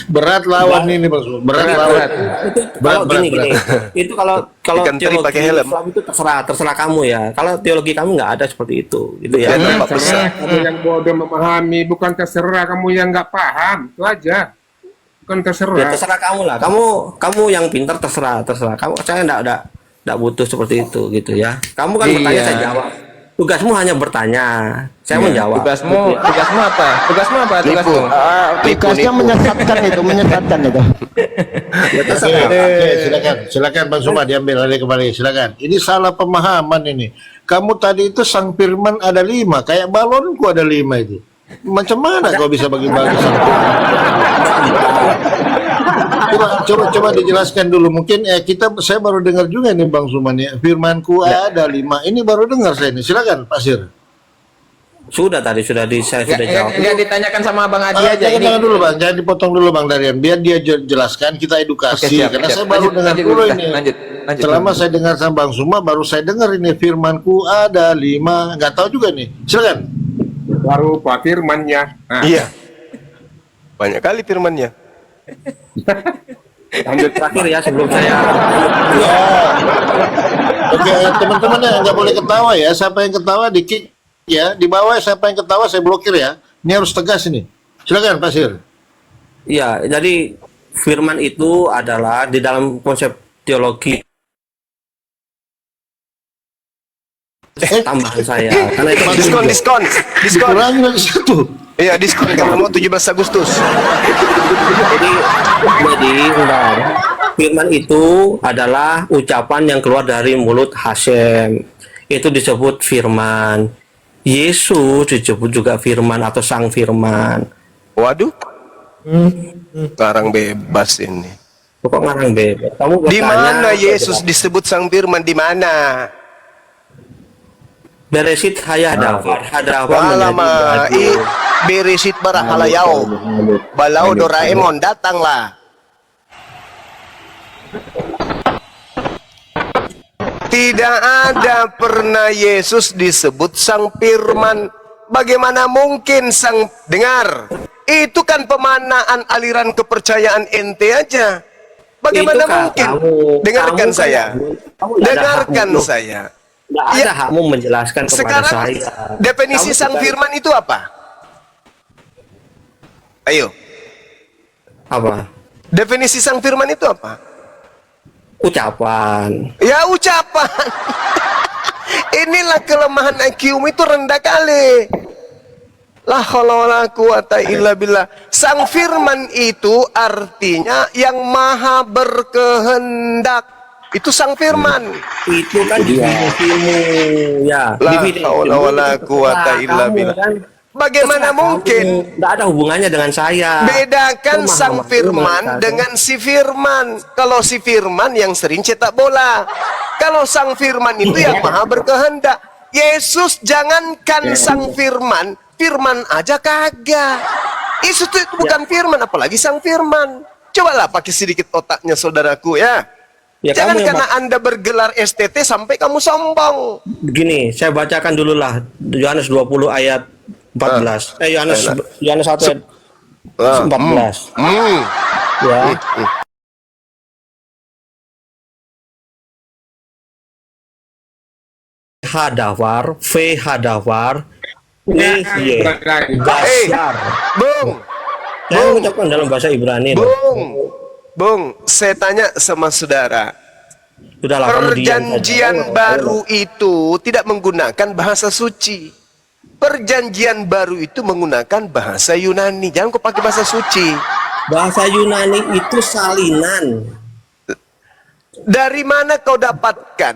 Berat lawan ini Bang Suma. Berat lawan. Itu kalau gini. Itu kalau Ikan teri teologi pakai helm. Islam itu terserah kamu ya. Kalau teologi kamu nggak ada seperti itu, gitu ya. Dan Bapak besar. Kamu yang bodoh memahami, bukan terserah kamu yang nggak paham, itu aja. Bukan Ya terserah. terserah kamu lah. Kamu yang pintar terserah. Kamu saya enggak butuh seperti itu gitu ya. Kamu kan bertanya saya jawab. Tugasmu hanya bertanya. Saya menjawab. tugasmu apa? Tugasmu? Tugasnya menyesatkan itu. Ya terserah. Oke, silakan Bang Suma diambil alih kembali. Silakan. Ini salah pemahaman ini. Kamu tadi itu sang firman ada 5, kayak balonku ada 5 itu. Macam mana kau bisa bagi-bagi sang firman? Coba dijelaskan dulu. Mungkin saya baru dengar juga nih Bang Suman ya. Firmanku ada 5. Ini baru dengar saya ini. Silakan Pak Sir. Saya sudah jawab. Enggak ditanyakan sama Bang Adi aja ini. Jangan dulu Bang, jangan dipotong dulu Bang Darian. Biar dia jelaskan, kita edukasi. Oke, siap, Karena siap. saya baru dengar dulu ini. Lanjut. Selama saya dengar sama Bang Suma, baru saya dengar ini firmanku ada 5. Nggak tahu juga nih. Silakan. Baru Pak firmannya. Nah, Iya. Banyak kali firmannya. Lanjut terakhir ya sebelum saya. Oke, teman-teman ya nggak boleh ketawa ya. Siapa yang ketawa di kick ya. Di bawah siapa yang ketawa saya blokir ya. Ini harus tegas ini. Silakan Pak Sir. Iya, jadi firman itu adalah di dalam konsep teologi tambahan saya. Karena itu Diskon. Dikurangi lagi satu. Iya, diskon kalau mau 17 Agustus. jadi enggak. Firman itu adalah ucapan yang keluar dari mulut Hashem. Itu disebut firman. Yesus disebut juga firman atau sang firman. Waduh. Sekarang bebas ini. Kok ngarang bebas? Kamu Di bertanya, mana kok Yesus tidak? disebut sang firman? Di mana? Beresit hayadafar, hadafar Lama Beresit barahalayau. Balau Doraemon datanglah. Tidak ada pernah Yesus disebut Sang Firman. Bagaimana mungkin dengar? Itu kan pemanaan aliran kepercayaan ente aja. Bagaimana Itu kan mungkin? kamu Dengarkan kan saya. kamu nggak ada Dengarkan hakmu. saya. Nggak ada Ya, hakmu menjelaskan kepada sekarang saya. definisi Kamu Sang bukan- Firman itu apa? Ayo. apa? Definisi Sang Firman itu apa? Ucapan. Ya ucapan. Inilah kelemahan IQ itu rendah kali. La haula wala quwata illa billah. Sang Firman itu artinya yang maha berkehendak. Itu Sang Firman. Itu kan definisimu, ya. La Definisimu haula wala itu quwata terserah illa kamu, billah. kan. Bagaimana mungkin? Tidak ada hubungannya dengan saya. Bedakan Itu Sang Muhammad Firman Rasulullah. dengan si Firman. Kalau si Firman yang sering cetak bola. Kalau Sang Firman itu yang maha berkehendak. Yesus jangankan Sang Firman, Firman aja kagak. Yesus itu bukan Firman, apalagi Sang Firman. Cobalah pakai sedikit otaknya saudaraku ya. Ya, Jangan kamu yang karena Anda bergelar STT sampai kamu sombong. Begini, saya bacakan dulu lah Yohanes 20 ayat 14. Yohanes 1 ayat 14. Ya. Hadafar, V hadafar, Y Basyar. Bung, Saya mengucapkan dalam bahasa Ibrani. loh. Bung, saya tanya sama saudara. Sudahlah kamu diam saja. Perjanjian baru itu tidak menggunakan bahasa suci. Perjanjian baru itu menggunakan bahasa Yunani. Jangan kau pakai bahasa suci. Bahasa Yunani itu salinan. Dari mana kau dapatkan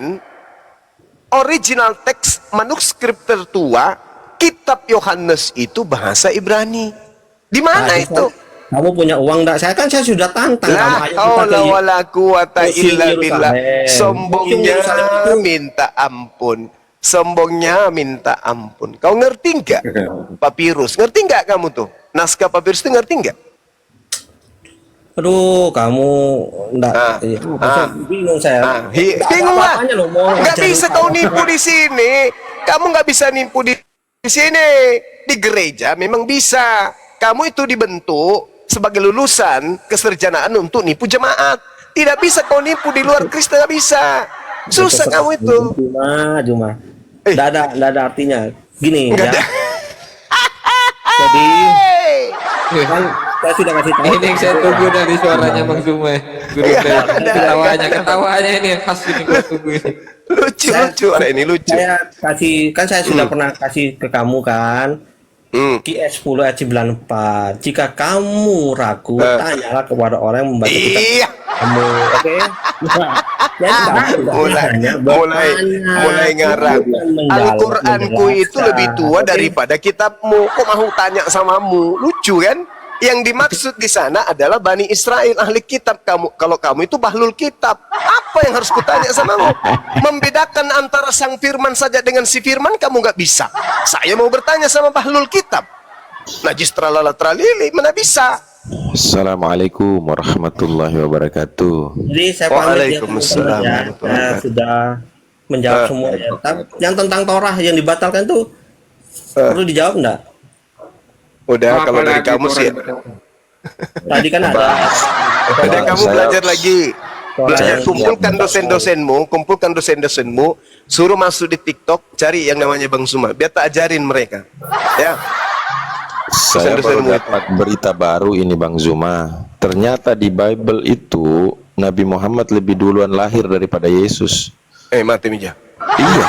original teks manuskrip tertua kitab Yohanes itu bahasa Ibrani? Di mana Nah, itu? Kamu punya uang enggak? Saya sudah tantang La kamu. Ayo kita haula ke- wala quwata Museum illa billah. Yerusalem. Sombongnya Museum Yerusalem itu minta ampun. Sombongnya minta ampun. Kau ngerti nggak? Papirus, ngerti nggak kamu tuh? Naskah papirus itu ngerti nggak? Aduh, kamu enggak. Ah, Iya, ah, bingung saya. Nggak ada Bingung lah. apa-apanya loh, mau Nggak ngajarin bisa kamu. kau nipu di sini. Kamu nggak bisa nipu di sini. Di gereja memang bisa. Kamu itu dibentuk sebagai lulusan keserjanaan untuk nipu jemaat. Tidak bisa kau nipu di luar Kristen, nggak bisa. Susah kamu itu. Cuma. Enggak ada artinya. Gini Nggak ya. ada. Jadi Hey! kan saya sudah kasih tahu. Ini yang saya tunggu dari suaranya Bang Zuma. Guru saya. Ketawanya ini yang khas ini gua tunggu ini. Lucu ini lucu. Saya kasih, kan saya sudah pernah kasih ke kamu kan. QS 10 ayat 94. Jika kamu ragu, tanyalah kepada orang yang membaca kitab Iya. kamu, oke? Mulai ngarang. Al-Qur'anku itu lebih tua daripada kitabmu. Kok mau tanya samamu? Lucu kan? Yang dimaksud di sana adalah Bani Israel, ahli kitab. Kalau kamu itu bahlul kitab. Apa yang harus kutanya samamu? Membedakan antara Sang Firman saja dengan si Firman kamu nggak bisa. Saya mau bertanya sama bahlul kitab. Najis tralala tralili, mana bisa? Assalamualaikum warahmatullahi wabarakatuh. Jadi saya pamit ya, Waalaikumsalam teman-teman ya. Saya sudah menjawab semua ya. Tapi yang tentang Torah yang dibatalkan tuh perlu dijawab enggak? Udah, kalau dari Apalagi kamu sih. Tadi kan ada. Udah, kamu belajar lagi. Belajar, Saya- kumpulkan dosen-dosenmu, suruh masuk di TikTok, cari yang namanya Bang Suma, biar tak ajarin mereka. Ya. Saya baru Dosen-dosenmu itu. dapat berita baru ini Bang Zuma. Ternyata di Bible itu Nabi Muhammad lebih duluan lahir daripada Yesus. Mati Mija. Iya,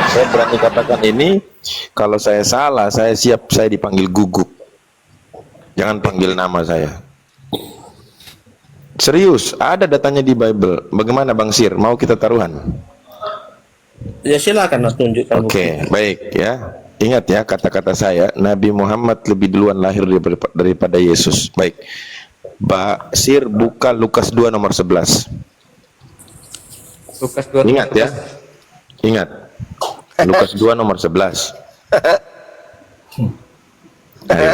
saya berani katakan ini. Kalau saya salah, saya siap saya dipanggil guguk. Jangan panggil nama saya. Serius, ada datanya di Bible. Bagaimana Bang Sir? Mau kita taruhan? Ya silakan tunjukkan. Oke, baik ya. Ingat ya kata-kata saya, Nabi Muhammad lebih duluan lahir daripada Yesus. Baik. Sir buka Lukas 2 nomor 11. Lukas 2. Ingat ya. Ingat. Lukas 2 nomor 11. Ayo.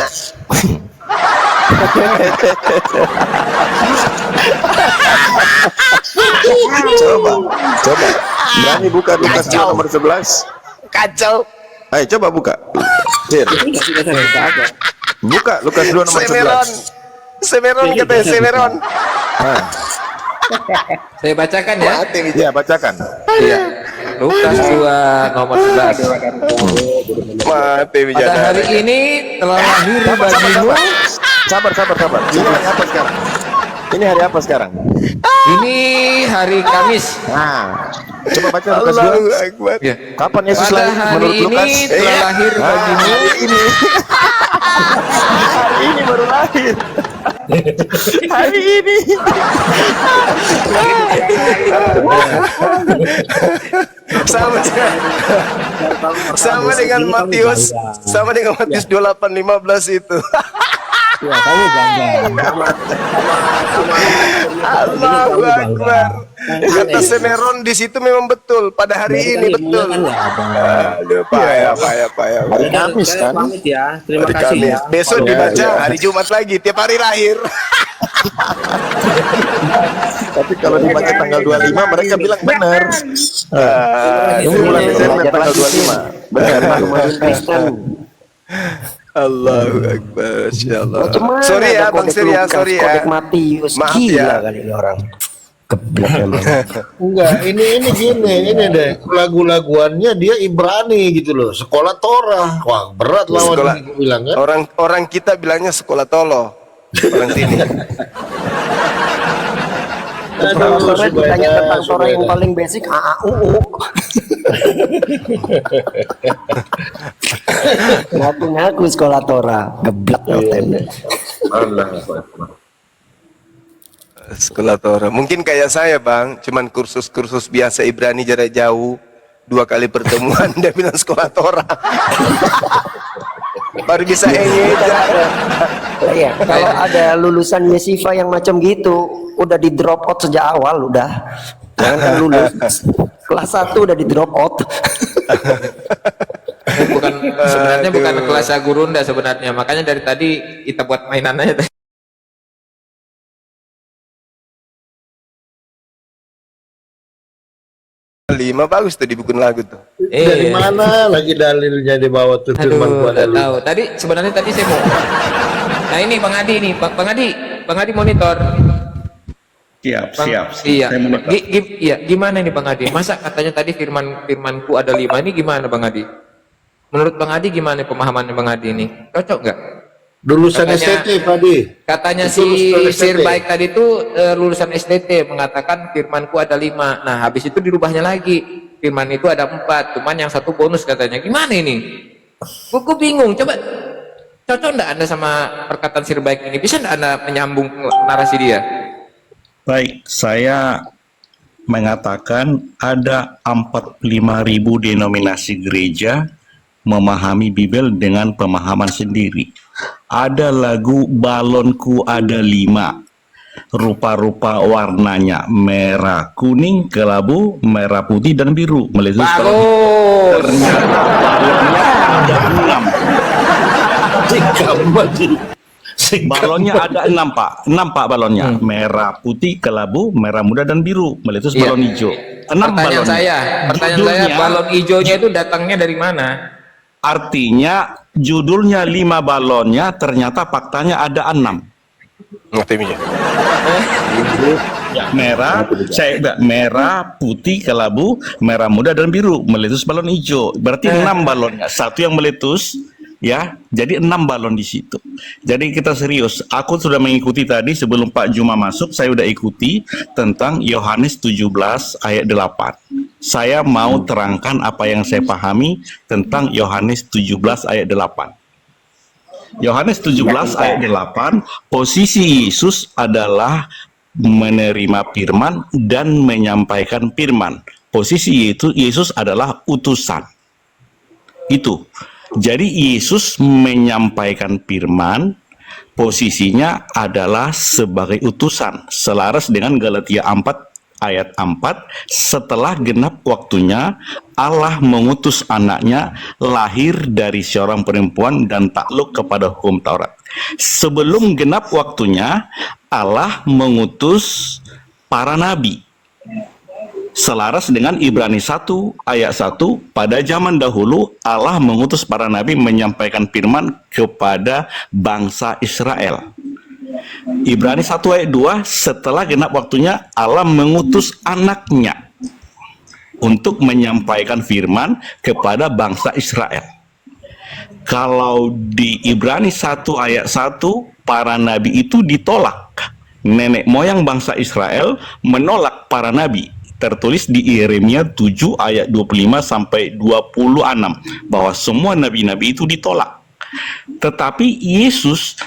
Coba. Berani buka Lukas 2 nomor 11? Kacau. Ayo coba buka. Sir. Buka Lukas 2 nomor 11. Semeron katanya Semeron. Ah, Saya bacakan ya. ya bacakan. Iya. Lukas 2 nomor 11. Mati Pada bidadari. hari ini telah lahir bagimu. Sabar. Ini hari apa sekarang? Ini hari apa sekarang? Ini hari Kamis. Nah, coba baca Lukas 2. Allahu Akbar. Ya. Kapan Yesus Pada lahir hari menurut ini Lukas? telah lahir bagimu. Hari ini. Hari ini baru lahir. Hari ini. Sama dengan Matius 28:15 itu. Ya, kami bangga. Allahu Akbar. Kata Semeron di situ memang betul pada hari ini betul. Kan nggak ada. Aduh, payah. Hari Kamis kan? Pamit ya. Terima Hari kasih Kamis. ya. Besok dibaca hari Jumat lagi, tiap hari lahir. Tapi kalau dibaca tanggal 25 mereka bilang benar. Bulan Desember tanggal 25. Benar. Allahu Akbar, insyaallah. Macam mana Sorry ya, ada Bang kodek Surya, Lukas, sorry ya. kodek Matius. Maaf Gila ya. kali ini orang. Geblek emang. Enggak, ini gini, ini deh lagu-laguannya dia Ibrani gitu loh, sekolah Torah. Wah, berat lawan Sekolah. ini gua bilang kan. Orang kita bilangnya sekolah tolo. Orang sini. Kalau Torah ditanya tentang Torah yang Subeda. paling basic AAUU. Ngaku-ngaku sekolah Torah. Geblek noten. Sekolah Torah. Mungkin kayak saya, Bang, cuman kursus-kursus biasa Ibrani jarak jauh. 2 kali pertemuan dia bilang sekolah Torah. Baru bisa engeja. Iya, kalau ada lulusan Yesifa yang macam gitu, udah di drop out sejak awal udah. Jangan kan lulus. Kelas 1 udah di drop out. Bukan sebenarnya bukan kelas gurunda sebenarnya. Makanya dari tadi kita buat mainan aja. Lima bagus tuh dibikin lagu tuh. Dari mana lagi dalilnya di bawah tuh firman Aduh, gua nggak dari. tahu. Tadi sebenarnya tadi saya mau. Nah ini Bang Adi nih, Bang Adi monitor. Bang, Siap. Iya. Saya monitor. Iya. Gimana nih Bang Adi? Masa katanya tadi firmanku ada 5 ini gimana Bang Adi? Menurut Bang Adi gimana pemahamannya Bang Adi ini? Cocok nggak? Lulusan Katanya- STT Padi. Katanya Itu si lulusan Sir STT. Baik tadi itu lulusan STT mengatakan firmanku ada 5. Nah habis itu dirubahnya lagi. Firman itu ada 4, cuman yang satu bonus katanya. Gimana ini? Gue bingung. Coba cocok nggak Anda sama perkataan Sir Baik ini? Bisa nggak Anda menyambung narasi dia? Baik, saya mengatakan ada 45.000 denominasi gereja memahami Bible dengan pemahaman sendiri. Ada lagu balonku ada 5. Rupa-rupa warnanya merah, kuning, kelabu, merah, putih, dan biru. Meletus Bagus. ternyata balonnya ada 6. Balonnya ada 6 Pak. 6 Pak balonnya. Merah, putih, kelabu, merah muda, dan biru. Meletus Iya. balon hijau. 6 Pertanyaan balon. saya balon hijaunya itu datangnya dari mana? Artinya judulnya 5 balonnya, ternyata faktanya ada 6. Ngerti Ya, merah, putih, kelabu, merah muda, dan biru. Meletus balon hijau. Berarti 6 balonnya. Satu yang meletus, ya. Jadi 6 balon di situ. Jadi kita serius. Aku sudah mengikuti tadi sebelum Pak Juma masuk, saya udah ikuti tentang Yohanes 17 ayat 8. Saya mau terangkan apa yang saya pahami tentang Yohanes 17 ayat 8. Yohanes 17 ayat 8, posisi Yesus adalah menerima firman dan menyampaikan firman. Posisi Yesus adalah utusan. Itu. Jadi Yesus menyampaikan firman, posisinya adalah sebagai utusan, selaras dengan Galatia 4 ayat 4, setelah genap waktunya Allah mengutus anaknya lahir dari seorang perempuan dan takluk kepada hukum Taurat. Sebelum genap waktunya Allah mengutus para nabi. Selaras dengan Ibrani 1 ayat 1, pada zaman dahulu Allah mengutus para nabi menyampaikan firman kepada bangsa Israel. Ibrani 1 ayat 2, setelah genap waktunya Allah mengutus anaknya untuk menyampaikan firman kepada bangsa Israel. Kalau di Ibrani 1 ayat 1, para nabi itu ditolak. Nenek moyang bangsa Israel menolak para nabi. Tertulis di Yeremia 7 ayat 25 sampai 26 bahwa semua nabi-nabi itu ditolak. Tetapi Yesus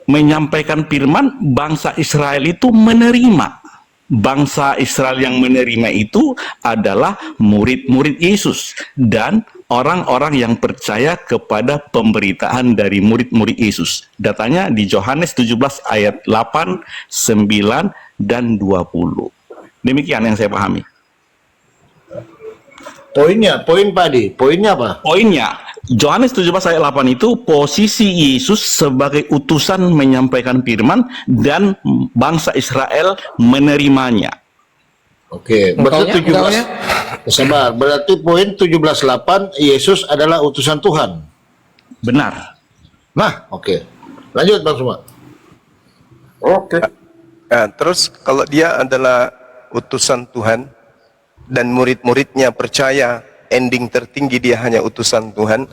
menyampaikan firman, bangsa Israel itu menerima. Bangsa Israel yang menerima itu adalah murid-murid Yesus dan orang-orang yang percaya kepada pemberitaan dari murid-murid Yesus. Datanya di Yohanes 17 ayat 8, 9, dan 20. Demikian yang saya pahami. Poin Padi, poinnya apa? Poinnya, Yohanes 17 ayat 8 itu posisi Yesus sebagai utusan menyampaikan firman dan bangsa Israel menerimanya. Oke, berarti 17. Sabar, berarti poin 17.8 Yesus adalah utusan Tuhan. Benar. Nah, oke. Lanjut Bang Suma. Oke. Nah, terus kalau dia adalah utusan Tuhan dan murid-muridnya percaya ending tertinggi dia hanya utusan Tuhan,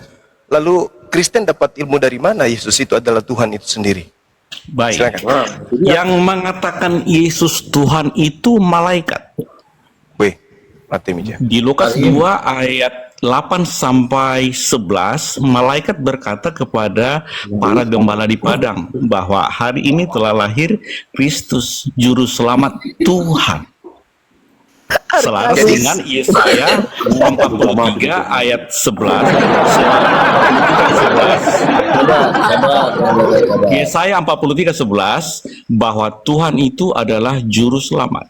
lalu Kristen dapat ilmu dari mana Yesus itu adalah Tuhan itu sendiri? Baik. Silakan. Yang mengatakan Yesus Tuhan itu malaikat. Weh, mati meja. Di Lukas 2 ayat 8 sampai 11, malaikat berkata kepada para gembala di padang bahwa hari ini telah lahir Kristus juru selamat Tuhan. Selaras dengan Yesaya 43 ayat 11. Yesaya 43:11 bahwa Tuhan itu adalah juru selamat.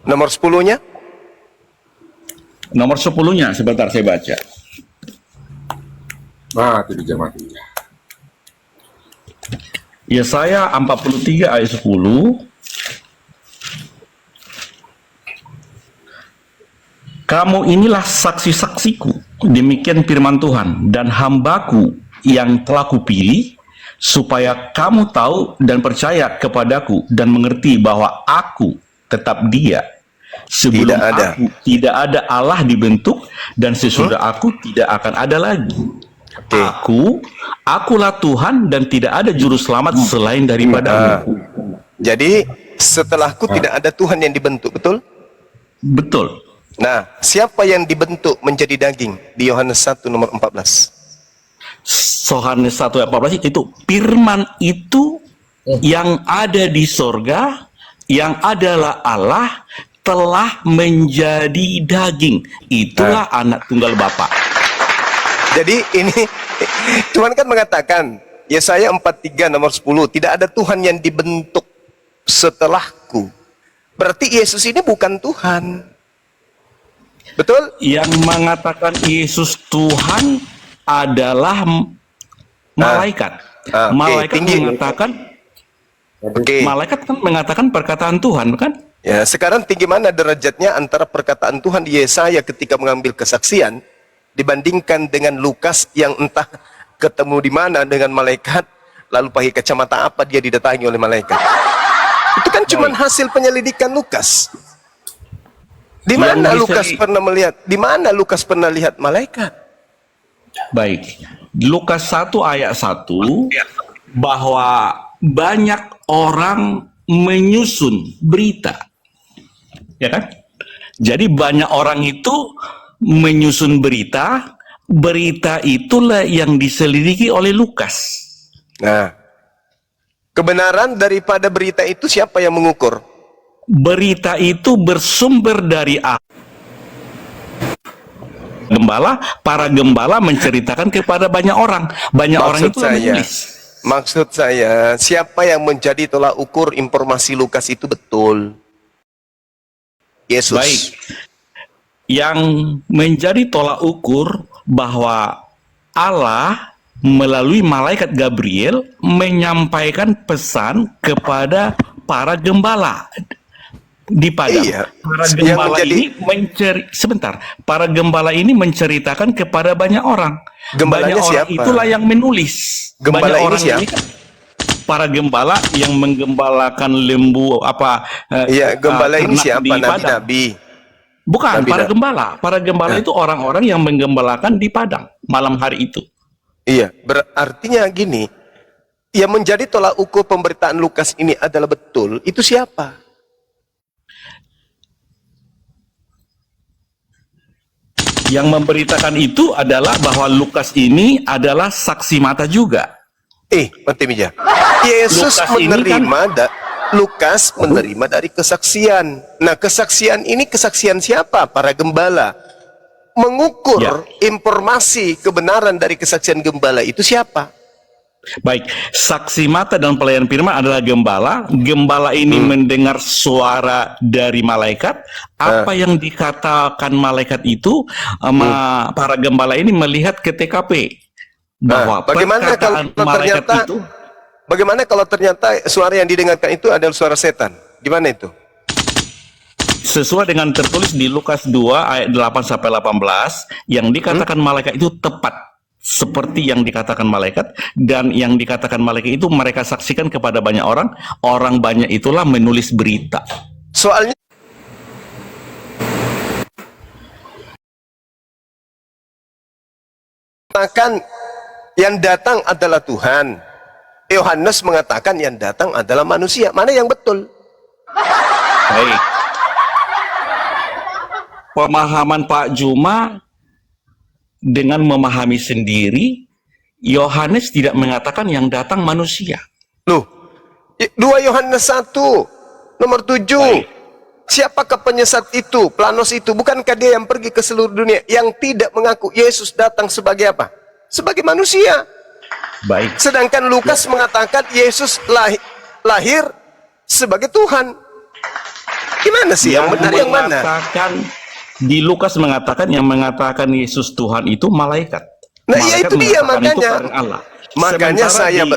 Nomor 10-nya? Nomor 10-nya sebentar saya baca. Nah, itu di jamaah. Yesaya 43 ayat 10. Kamu inilah saksi-saksiku, demikian firman Tuhan, dan hambaku yang telah kupilih, supaya kamu tahu dan percaya kepadaku, dan mengerti bahwa aku tetap dia. Sebelum aku tidak ada Allah dibentuk, dan sesudah aku tidak akan ada lagi. Akulah Tuhan, dan tidak ada juru selamat selain daripada aku. Jadi setelahku tidak ada Tuhan yang dibentuk, betul? Betul. Nah, siapa yang dibentuk menjadi daging di Yohanes 1 nomor 14? Yohanes 1 ayat 14 itu firman itu yang ada di sorga, yang adalah Allah, telah menjadi daging. Itulah anak tunggal Bapa. Jadi ini Tuhan kan mengatakan Yesaya 43 nomor 10, tidak ada Tuhan yang dibentuk setelahku. Berarti Yesus ini bukan Tuhan. Betul? Yang mengatakan Yesus Tuhan adalah malaikat. Malaikat mengatakan malaikat kan mengatakan perkataan Tuhan, bukan? Ya, sekarang tinggi mana derajatnya antara perkataan Tuhan di Yesaya ketika mengambil kesaksian dibandingkan dengan Lukas yang entah ketemu di mana dengan malaikat, lalu pakai kacamata apa dia didatangi oleh malaikat. Itu kan cuma hasil penyelidikan Lukas. Di mana Lukas pernah melihat? Di mana Lukas pernah lihat malaikat? Baik. Lukas 1 ayat 1 bahwa banyak orang menyusun berita. Ya kan? Jadi banyak orang itu menyusun berita, berita itulah yang diselidiki oleh Lukas. Nah, kebenaran daripada berita itu siapa yang mengukur? Berita itu bersumber dari gembala, para gembala menceritakan kepada banyak orang. Banyak orang itu menulis. Maksud saya, siapa yang menjadi tolak ukur informasi Lukas itu betul? Yesus. Baik. Yang menjadi tolak ukur bahwa Allah melalui malaikat Gabriel menyampaikan pesan kepada para gembala di Padang. Iya. Para Yang gembala menjadi- ini para gembala ini menceritakan kepada banyak orang. Gembalanya Banyak orang siapa? itulah yang menulis. Gembala Banyak ini orang siapa? kan para gembala yang menggembalakan lembu Iya, gembala ini ternak siapa? di Padang. Nabi-nabi. Bukan, Nabi para dah. gembala. Para gembala itu orang-orang yang menggembalakan di Padang malam hari itu. Iya, berartinya gini, yang menjadi tolak ukur pemberitaan Lukas ini adalah betul, itu siapa? Yang memberitakan itu adalah bahwa Lukas ini adalah saksi mata juga. Mati Mija. Yesus Lukas ini menerima Lukas menerima dari kesaksian. Nah, kesaksian ini kesaksian siapa? Para gembala. Mengukur Ya. informasi kebenaran dari kesaksian gembala itu siapa? Baik, saksi mata dan pelayan firman adalah gembala. Gembala ini mendengar suara dari malaikat. Apa yang dikatakan malaikat itu, para gembala ini melihat ke TKP bahwa bagaimana kalau perkataan malaikat ternyata itu bagaimana kalau ternyata suara yang didengarkan itu adalah suara setan? Gimana itu? sesuai dengan tertulis di Lukas 2 ayat 8 sampai 18 yang dikatakan malaikat itu tepat seperti yang dikatakan malaikat, dan yang dikatakan malaikat itu mereka saksikan kepada banyak orang. Orang banyak itulah menulis berita. Soalnya mengatakan yang datang adalah Tuhan. Yohanes mengatakan yang datang adalah manusia. Mana yang betul? Baik. Pemahaman Pak Juma dengan memahami sendiri, Yohanes tidak mengatakan yang datang manusia. Loh, 2 Yohanes 1 nomor 7. Baik. Siapakah penyesat itu? Planos itu. Bukankah dia yang pergi ke seluruh dunia yang tidak mengaku Yesus datang sebagai apa? Sebagai manusia. Baik. Sedangkan Lukas mengatakan Yesus lahir sebagai Tuhan. Gimana sih? Yang benar yang mana? Di Lukas mengatakan yang mengatakan Yesus Tuhan itu malaikat. Nah, iya Malaikat itu dia mengatakan itu makanya. karena Allah. Makanya Sementara saya di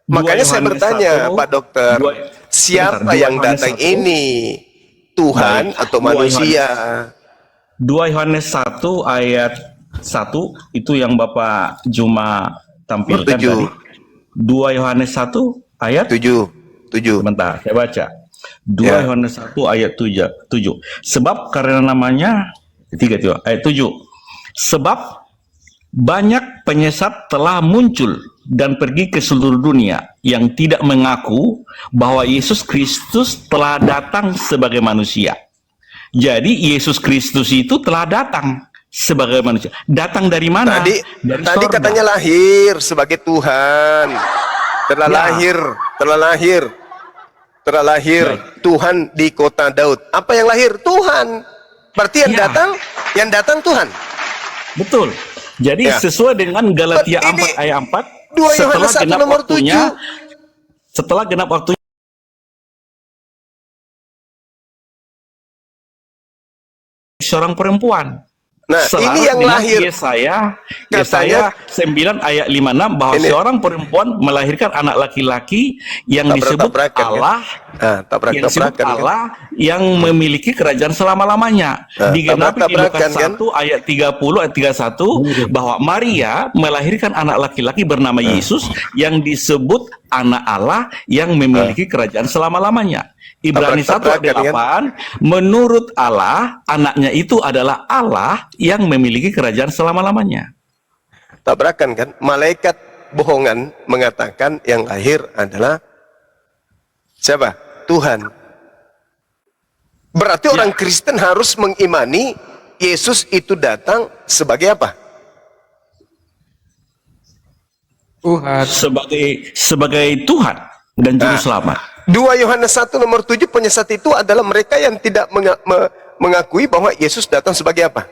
makanya saya Yohanes bertanya, 1, Pak Dokter, siapa sebentar, yang Yohanes datang 1. ini? Tuhan Baik, atau 2 manusia? 2 Yohanes 1 ayat 1 itu yang Bapak Juma tampilkan Bertujuh. tadi. 2 Yohanes 1 ayat 7. Bentar, saya baca. 2 Ya. Yohanes 1 ayat 7. Sebab karena namanya ayat 7. Sebab banyak penyesat telah muncul dan pergi ke seluruh dunia yang tidak mengaku bahwa Yesus Kristus telah datang sebagai manusia. Jadi Yesus Kristus itu telah datang sebagai manusia. Datang dari mana? Tadi Dari tadi sorga. katanya lahir sebagai Tuhan. Telah lahir Baik. Tuhan di kota Daud. Apa yang lahir? Tuhan. Berarti yang Ya. datang Tuhan. Betul. Jadi Ya. sesuai dengan Galatia Ini 4 ayat 4, 2 Yohanes 1 nomor 7. setelah genap waktunya seorang perempuan. Nah, Selaras ini yang dengan lahir. Yesaya 9 ayat 56 bahwa Ini. seorang perempuan melahirkan anak laki-laki yang disebut Tabrak-tabrakan, kan? Allah, yang disebut Tabrak-tabrakan, kan? Allah yang memiliki kerajaan selama-lamanya. Nah, Digenapi di Lukas tabrak-tabrakan, 1 ayat 30 ayat 31 bahwa Maria melahirkan anak laki-laki bernama Yesus yang disebut anak Allah yang memiliki kerajaan selama-lamanya. Ibrani 1 ayat Tabrak-tabrakan, 8, menurut Allah, anaknya itu adalah Allah yang memiliki kerajaan selama-lamanya. Tabrakan kan? Malaikat bohongan mengatakan yang lahir adalah siapa? Tuhan. Berarti orang Kristen harus mengimani Yesus itu datang sebagai apa? Tuhan. Sebagai Tuhan dan Juru Selamat. 2 Yohanes 1 nomor 7, penyesat itu adalah mereka yang tidak mengakui bahwa Yesus datang sebagai apa?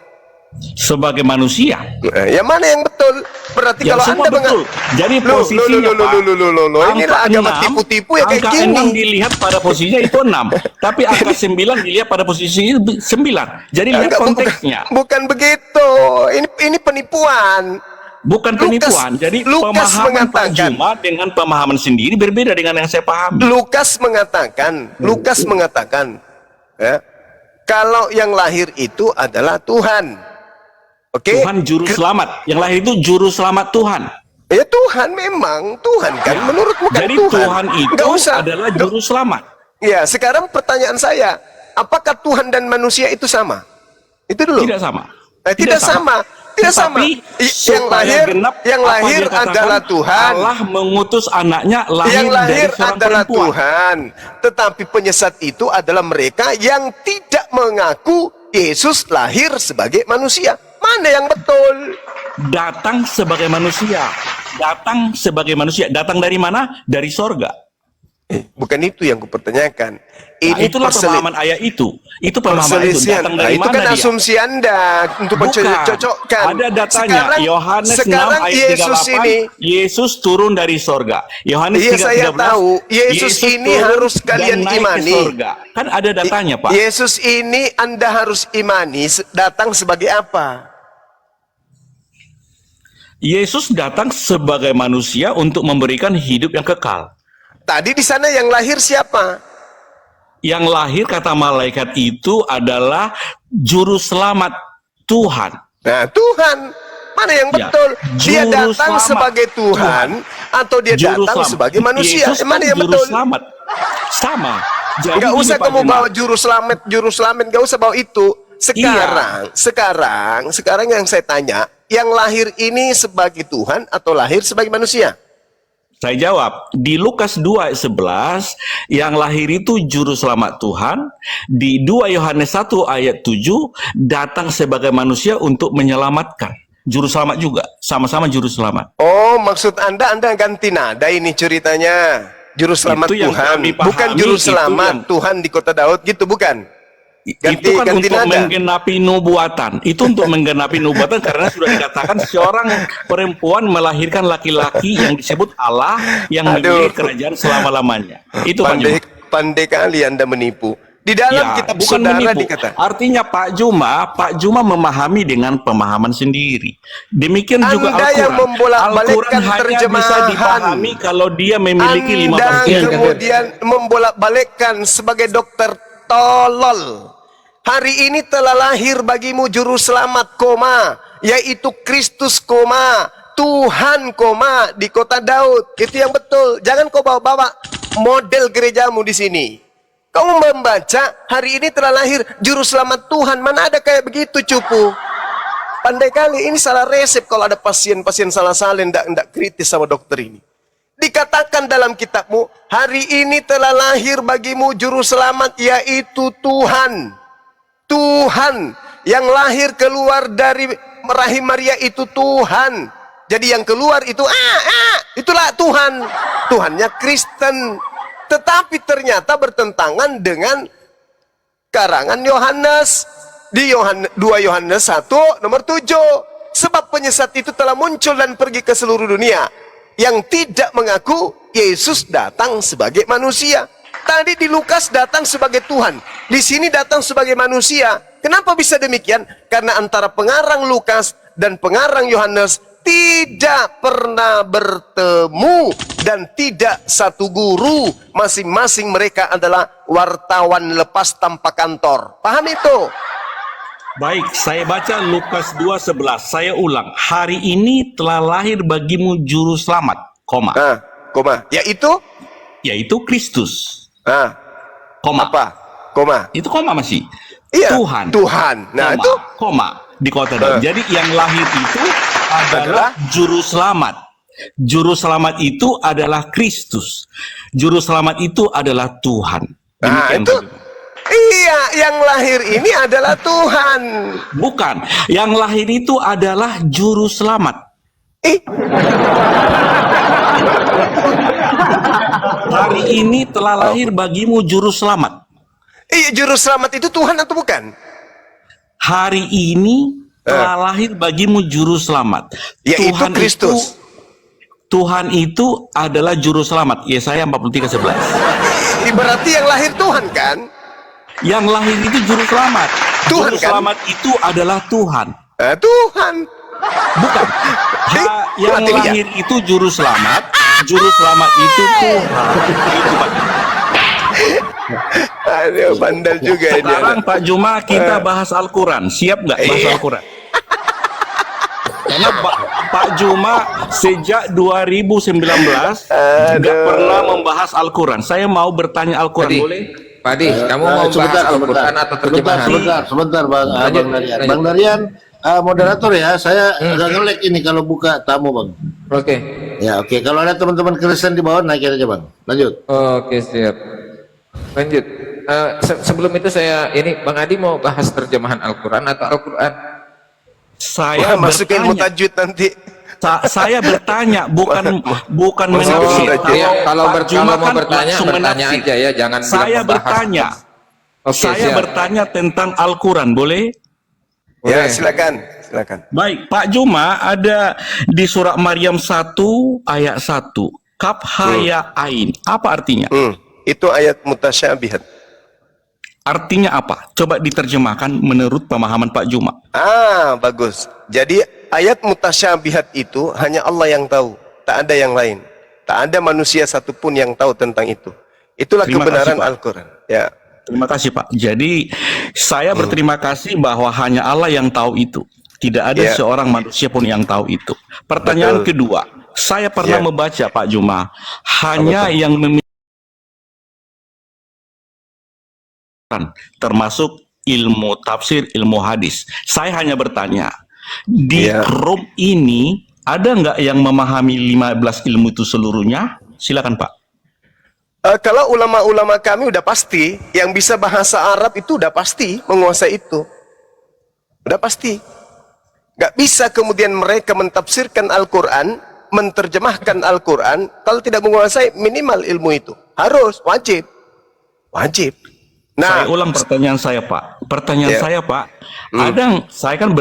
sebagai manusia. Yang mana yang betul? Berarti Yang kalau semua Anda betul. Jadi posisinya Pak, inilah angka agama 6, tipu-tipu ya kayak angka 6 gini. dilihat pada posisinya itu 6, tapi angka 9 dilihat pada posisinya 9. Jadi lihat Enggak, konteksnya. bukan begitu. Ini penipuan. Bukan penipuan. Jadi Lukas pemahaman Pak mengatakan, Juma dengan pemahaman sendiri berbeda dengan yang saya pahami. Lukas mengatakan, ya, kalau yang lahir itu adalah Tuhan. Oke? Tuhan juru selamat. Yang lahir itu juru selamat Tuhan. Ya Tuhan memang Tuhan kan, menurutmu kan Jadi Tuhan. Tuhan itu Nggak usah. adalah juru selamat. Ya, sekarang pertanyaan saya, apakah Tuhan dan manusia itu sama? Itu dulu. Tidak sama. Tidak sama. Tidak sama. Tetapi Yang supaya lahir, genap yang apa lahir dia katakan, adalah Tuhan. Allah mengutus anaknya lahir, Yang lahir dari seorang adalah perempuan. Tuhan. Tetapi penyesat itu adalah mereka yang tidak mengaku Yesus lahir sebagai manusia. Mana yang betul? Datang sebagai manusia. Datang sebagai manusia. Datang dari mana? Dari sorga. Bukan itu yang kupertanyakan. Nah, itulah pemahaman ayat itu. Itu pemahaman itu. Perselisihan. Datang Nah, dari itu mana kan dia? asumsi Anda untuk Bukan. mencocokkan. Ada datanya. Yohanes 6 sekarang ayat Yesus 38. ini, Yesus turun dari sorga. Yohanes iya 3:13. saya tahu. Yesus ini turun harus kalian dan naik ke imani. sorga. Kan ada datanya, Pak. Yesus ini Anda harus imani datang sebagai apa? Yesus datang sebagai manusia untuk memberikan hidup yang kekal. Tadi di sana yang lahir siapa? Yang lahir kata malaikat itu adalah juru selamat Tuhan. Nah, Tuhan. Mana yang Ya, betul? Dia juru datang selamat sebagai Tuhan atau dia Juru datang selamat. sebagai manusia? Yesus Mana kan yang juru betul? selamat. Sama. Jadi Enggak gini, usah Pak kamu Juma. bawa juru selamat, enggak usah bawa itu. Sekarang yang saya tanya, yang lahir ini sebagai Tuhan atau lahir sebagai manusia? Saya jawab, di Lukas 2 ayat 11, yang lahir itu juru selamat Tuhan. Di 2 Yohanes 1 ayat 7, datang sebagai manusia untuk menyelamatkan. Juru selamat juga, sama-sama juru selamat. Oh, maksud Anda ganti nada ini ceritanya. Juru selamat Itu yang Tuhan, kami pahami, bukan juru itu selamat yang- Tuhan di kota Daud gitu, bukan? Itu kan untuk menggenapi nubuatan. Itu untuk menggenapi nubuatan karena sudah dikatakan seorang perempuan melahirkan laki-laki yang disebut Allah yang Aduh. memiliki kerajaan selama-lamanya. Itu Pak Juma. Pandai kali Anda menipu. Di dalam Ya, kitab bukan saudara menipu. dikata. Artinya Pak Juma memahami dengan pemahaman sendiri. Demikian juga Anda yang Al-Quran. membolak-balikkan Al-Quran hanya bisa terjemahan. dipahami kalau dia memiliki 5 Anda bagian. kemudian membolak-balikkan sebagai dokter tolol. Hari ini telah lahir bagimu juru selamat, yaitu Kristus, Tuhan, di kota Daud. Itu yang betul. Jangan kau bawa-bawa model gerejamu di sini. Kamu membaca hari ini telah lahir juru selamat Tuhan. Mana ada kayak begitu, cupu? Pandai kali, ini salah resep kalau ada pasien-pasien salah salin, ndak kritis sama dokter ini. Dikatakan dalam kitabmu, hari ini telah lahir bagimu juru selamat, yaitu Tuhan. Tuhan yang lahir keluar dari rahim Maria itu Tuhan. Jadi yang keluar itu itulah Tuhan. Tuhannya Kristen. Tetapi ternyata bertentangan dengan karangan Yohanes. Di 2 Yohanes 1 nomor 7. Sebab penyesat itu telah muncul dan pergi ke seluruh dunia, yang tidak mengaku Yesus datang sebagai manusia. Tadi di Lukas datang sebagai Tuhan, di sini datang sebagai manusia. Kenapa bisa demikian? Karena antara pengarang Lukas dan pengarang Yohanes tidak pernah bertemu dan tidak satu guru. Masing-masing mereka adalah wartawan lepas tanpa kantor. Paham itu? Baik, saya baca Lukas 2:11. Saya ulang. Hari ini telah lahir bagimu juru selamat, yaitu Kristus. Koma. Apa? Itu koma masih. Iya, Tuhan. Nah, Koma. itu Koma di kota Daud. Jadi yang lahir itu adalah juru selamat. Juru selamat itu adalah Kristus. Juru selamat itu adalah Tuhan. Demikian, itu. Pak Juma. Iya, yang lahir ini adalah Tuhan. Bukan. Yang lahir itu adalah juru selamat. Hari ini telah lahir bagimu juru selamat. Iya, juru selamat itu Tuhan atau bukan? Hari ini telah lahir bagimu juru selamat. Yaitu Kristus. Tuhan itu adalah juru selamat. Yesaya 43:11. Berarti yang lahir Tuhan kan? Yang lahir itu juru selamat. Tuhan, Juru kan? selamat itu adalah Tuhan. Tuhan. Bukan. Yang berarti dia. lahir itu juru selamat. Juru selamat itu Tuhan. Itu, Pak. Aduh, bandel juga ini. Sekarang Pak Juma kita bahas Al-Quran. Siap nggak bahas Iya. Al-Quran? Karena Pak Juma sejak 2019 nggak pernah membahas Al-Quran. Saya mau bertanya Al-Quran, Padi, boleh? Padi, kamu mau bahas Al-Quran atau terjemahan? Sebentar, Bang, Lanjut, Bang Darian. lanjut. Bang Darian, moderator ya, saya agak ngelek ini kalau buka tamu, Bang. Oke. Ya, oke. Kalau ada teman-teman Kristen di bawah, naikin aja, Bang. Lanjut. Oke, siap. Lanjut. Sebelum itu ini Bang Adi mau bahas terjemahan Al-Quran atau Al-Quran? Saya Masuk ilmu bertanya. tajwid nanti. Saya bertanya, bukan Masuk menafsir. ilmu tajwid. Iya, kalau Pak Juma mau kan bertanya, langsung bertanya menafsir. aja ya, jangan bilang Saya membahas. bertanya. Oke, Saya siap. bertanya tentang Al-Quran, boleh? Ya, Boleh. silakan. Baik, Pak Juma ada di surah Maryam 1 ayat 1. Kaf ha ya ain. Apa artinya? Itu ayat mutasyabihat. Artinya apa? Coba diterjemahkan menurut pemahaman Pak Juma. Bagus. Jadi ayat mutasyabihat itu hanya Allah yang tahu, tak ada yang lain. Tak ada manusia satupun yang tahu tentang itu. Itulah Terima kebenaran kasih, Pak. Al-Quran. Ya. Terima kasih, Pak. Jadi saya berterima kasih bahwa hanya Allah yang tahu itu. Tidak ada Ya. seorang manusia pun yang tahu itu. Pertanyaan Betul. kedua, saya pernah Ya. membaca Pak Juma, hanya yang memiliki termasuk ilmu tafsir, ilmu hadis. Saya hanya bertanya, di Ya. Rom ini ada nggak yang memahami 15 ilmu itu seluruhnya? Silakan, Pak. Kalau ulama-ulama kami udah pasti, yang bisa bahasa Arab itu udah pasti menguasai itu. Udah pasti. Gak bisa kemudian mereka mentafsirkan Al-Quran, menterjemahkan Al-Quran, kalau tidak menguasai minimal ilmu itu. Harus, wajib. Wajib. Saya Nah, ulang pertanyaan saya, Pak. Pertanyaan Ya. saya, Pak. Saya kan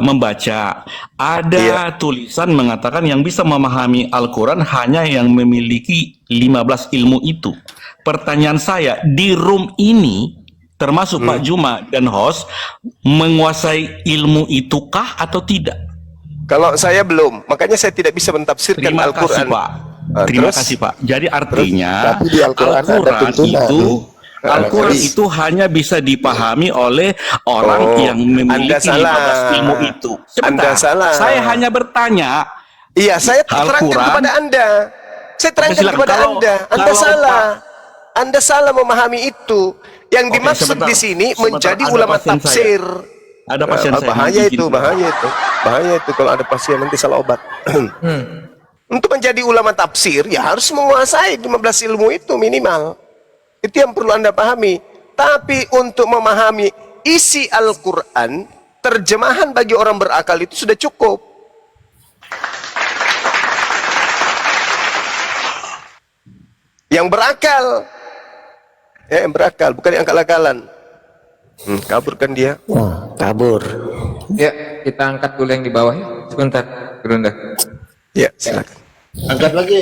membaca, ada Ya. tulisan mengatakan yang bisa memahami Al-Quran hanya yang memiliki 15 ilmu itu. Pertanyaan saya, di room ini, termasuk Pak Juma dan host, menguasai ilmu itukah atau tidak? kalau saya belum, makanya saya tidak bisa mentafsirkan Terima kasih, Al-Quran. Pak. Terima Terus? kasih, Pak. Jadi artinya, tapi di Al-Quran ada Al-Quran tuntunan. itu Al-Quran Hadis. itu hanya bisa dipahami oleh orang yang Anda memiliki salah. 15 ilmu itu. Anda salah. Saya hanya bertanya. Iya, saya terangkan Al-Quran. kepada Anda. Saya terangkan silakan. kepada Kalau- Anda. Anda kalau salah. Anda salah memahami itu. Yang Oke, dimaksud sebentar. di sini Sebentar, menjadi ada ulama pasien tafsir. Ada pasien saya. Bahaya izin. itu, bahaya itu. Bahaya itu kalau ada pasien nanti salah obat. Untuk menjadi ulama tafsir, ya harus menguasai 15 ilmu itu minimal. Itu yang perlu Anda pahami. Tapi untuk memahami isi Al-Quran, terjemahan bagi orang berakal itu sudah cukup. Yang berakal. Yang berakal, bukan yang akal-akalan. Kabur kan dia. Kabur. Ya, kita angkat dulu yang di bawah ya. Sebentar, Gerunda. Ya, silakan. Angkat lagi,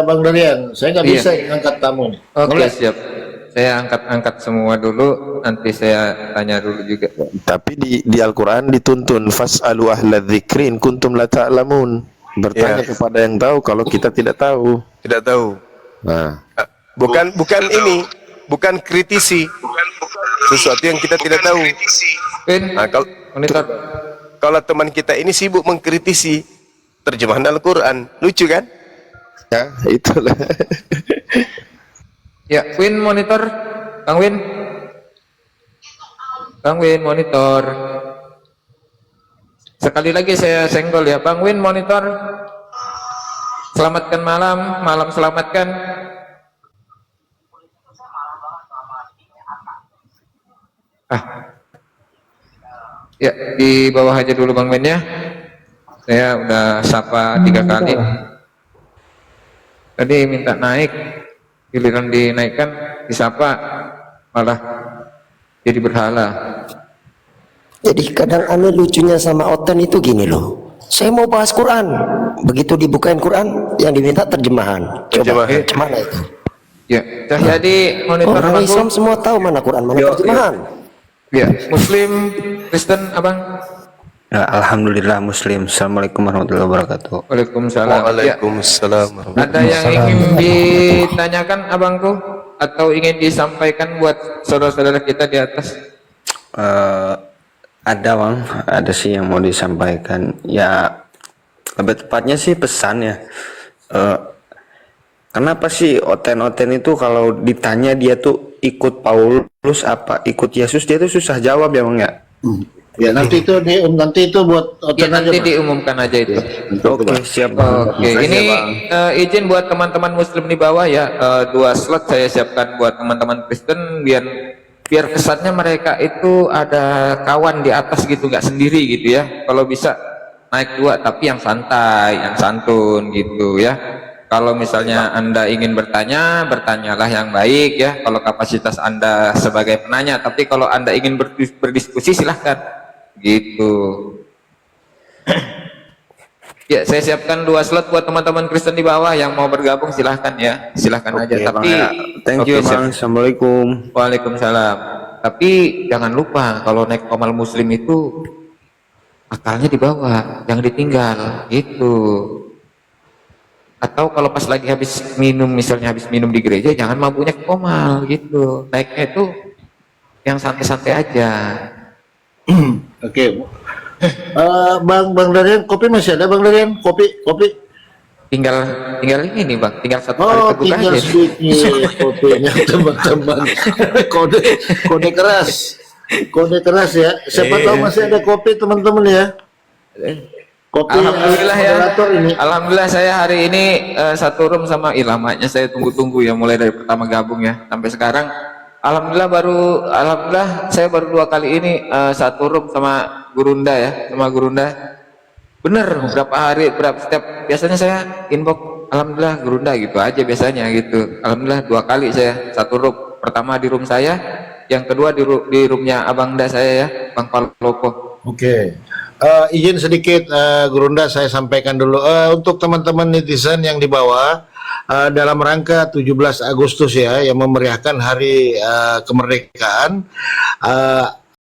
Bang Darian. Saya nggak Iya. bisa angkat tamu nih. Oke, Boleh? siap. Saya angkat semua dulu, nanti saya tanya dulu juga. Tapi di Al-Quran dituntun fas'alu ahla dzikri in kuntum la ta'lamun. Bertanya Ya. kepada yang tahu kalau kita tidak tahu. Tidak tahu. Nah, Bukan ini, bukan kritisi sesuatu yang kita tidak tahu. Win, Nah, monitor. kalau teman kita ini sibuk mengkritisi terjemahan Al-Quran, lucu kan? ya itulah. Ya, Win monitor. Bang Win. Bang Win monitor. Sekali lagi saya senggol ya, Bang Win monitor. Selamatkan malam, malam selamatkan. Ya, di bawah aja dulu Bang Win ya. Saya udah sapa 3 kali. Tadi minta naik, giliran dinaikkan, disapa, malah jadi berhala. Jadi kadang aneh lucunya sama Oten itu gini loh. Saya mau bahas Quran, begitu dibukain Quran, yang diminta terjemahan. Coba, Terjemahan. gimana itu? Ya, Cahyadi monitor Orang abangku. Islam semua tahu mana Quran, mana Yo, terjemahan. Ya, Muslim, Kristen, abang. Ya, Alhamdulillah Muslim. Assalamualaikum warahmatullahi wabarakatuh. Waalaikumsalam. Ya, Waalaikumsalam. ada yang ingin ditanyakan abangku atau ingin disampaikan buat saudara-saudara kita di atas? Ada Bang, ada sih yang mau disampaikan. Ya, lebih tepatnya sih pesan ya. Kenapa sih Oten itu kalau ditanya dia tuh ikut Paulus apa ikut Yesus, dia tuh susah jawab ya Bang ya? Ya nanti itu buat Ya, Oten aja, nanti Bang. diumumkan aja itu. Oke, siap Bang. Oke, ini izin buat teman-teman Muslim di bawah ya, 2 slot saya siapkan buat teman-teman Kristen biar kesannya mereka itu ada kawan di atas gitu, nggak sendiri gitu ya. Kalau bisa naik 2 tapi yang santai, yang santun gitu ya. Kalau misalnya Anda ingin bertanya, bertanyalah yang baik ya. Kalau kapasitas Anda sebagai penanya, tapi kalau Anda ingin berdiskusi silahkan gitu. Ya, saya siapkan 2 slot buat teman-teman Kristen di bawah yang mau bergabung, silahkan ya, silahkan aja. Oke, Bang, Tapi ya. Thank you oke, Bang. siap. Assalamualaikum. Waalaikumsalam. Tapi jangan lupa kalau naik komal Muslim itu akalnya di bawah, jangan ditinggal gitu. Atau kalau pas lagi habis minum, misalnya habis minum di gereja, jangan mabuknya ke komal gitu. Naiknya itu yang santai-santai aja. Oke. Bang Darian, kopi masih ada Bang Darian? Kopi. Tinggal ini nih bang, tinggal 1 kali Oh, teguk tinggal aja. sedikit kopinya teman-teman. Kode keras ya. Siapa tahu masih ada kopi teman-teman ya. Kopi Alhamdulillah ya. moderator ini. Alhamdulillah saya hari ini satu room sama lamanya saya tunggu-tunggu ya, mulai dari pertama gabung ya sampai sekarang. Alhamdulillah saya baru 2 kali ini satu room sama Gurunda ya, sama Gurunda. Bener setiap biasanya saya inbox alhamdulillah Gurunda gitu aja biasanya gitu. Alhamdulillah 2 kali saya satu room. Pertama di room saya, yang kedua di roomnya Abangda saya ya, Bang Palopo. Oke. Izin sedikit Gurunda saya sampaikan dulu untuk teman-teman netizen yang di bawah dalam rangka 17 Agustus ya yang memeriahkan hari kemerdekaan,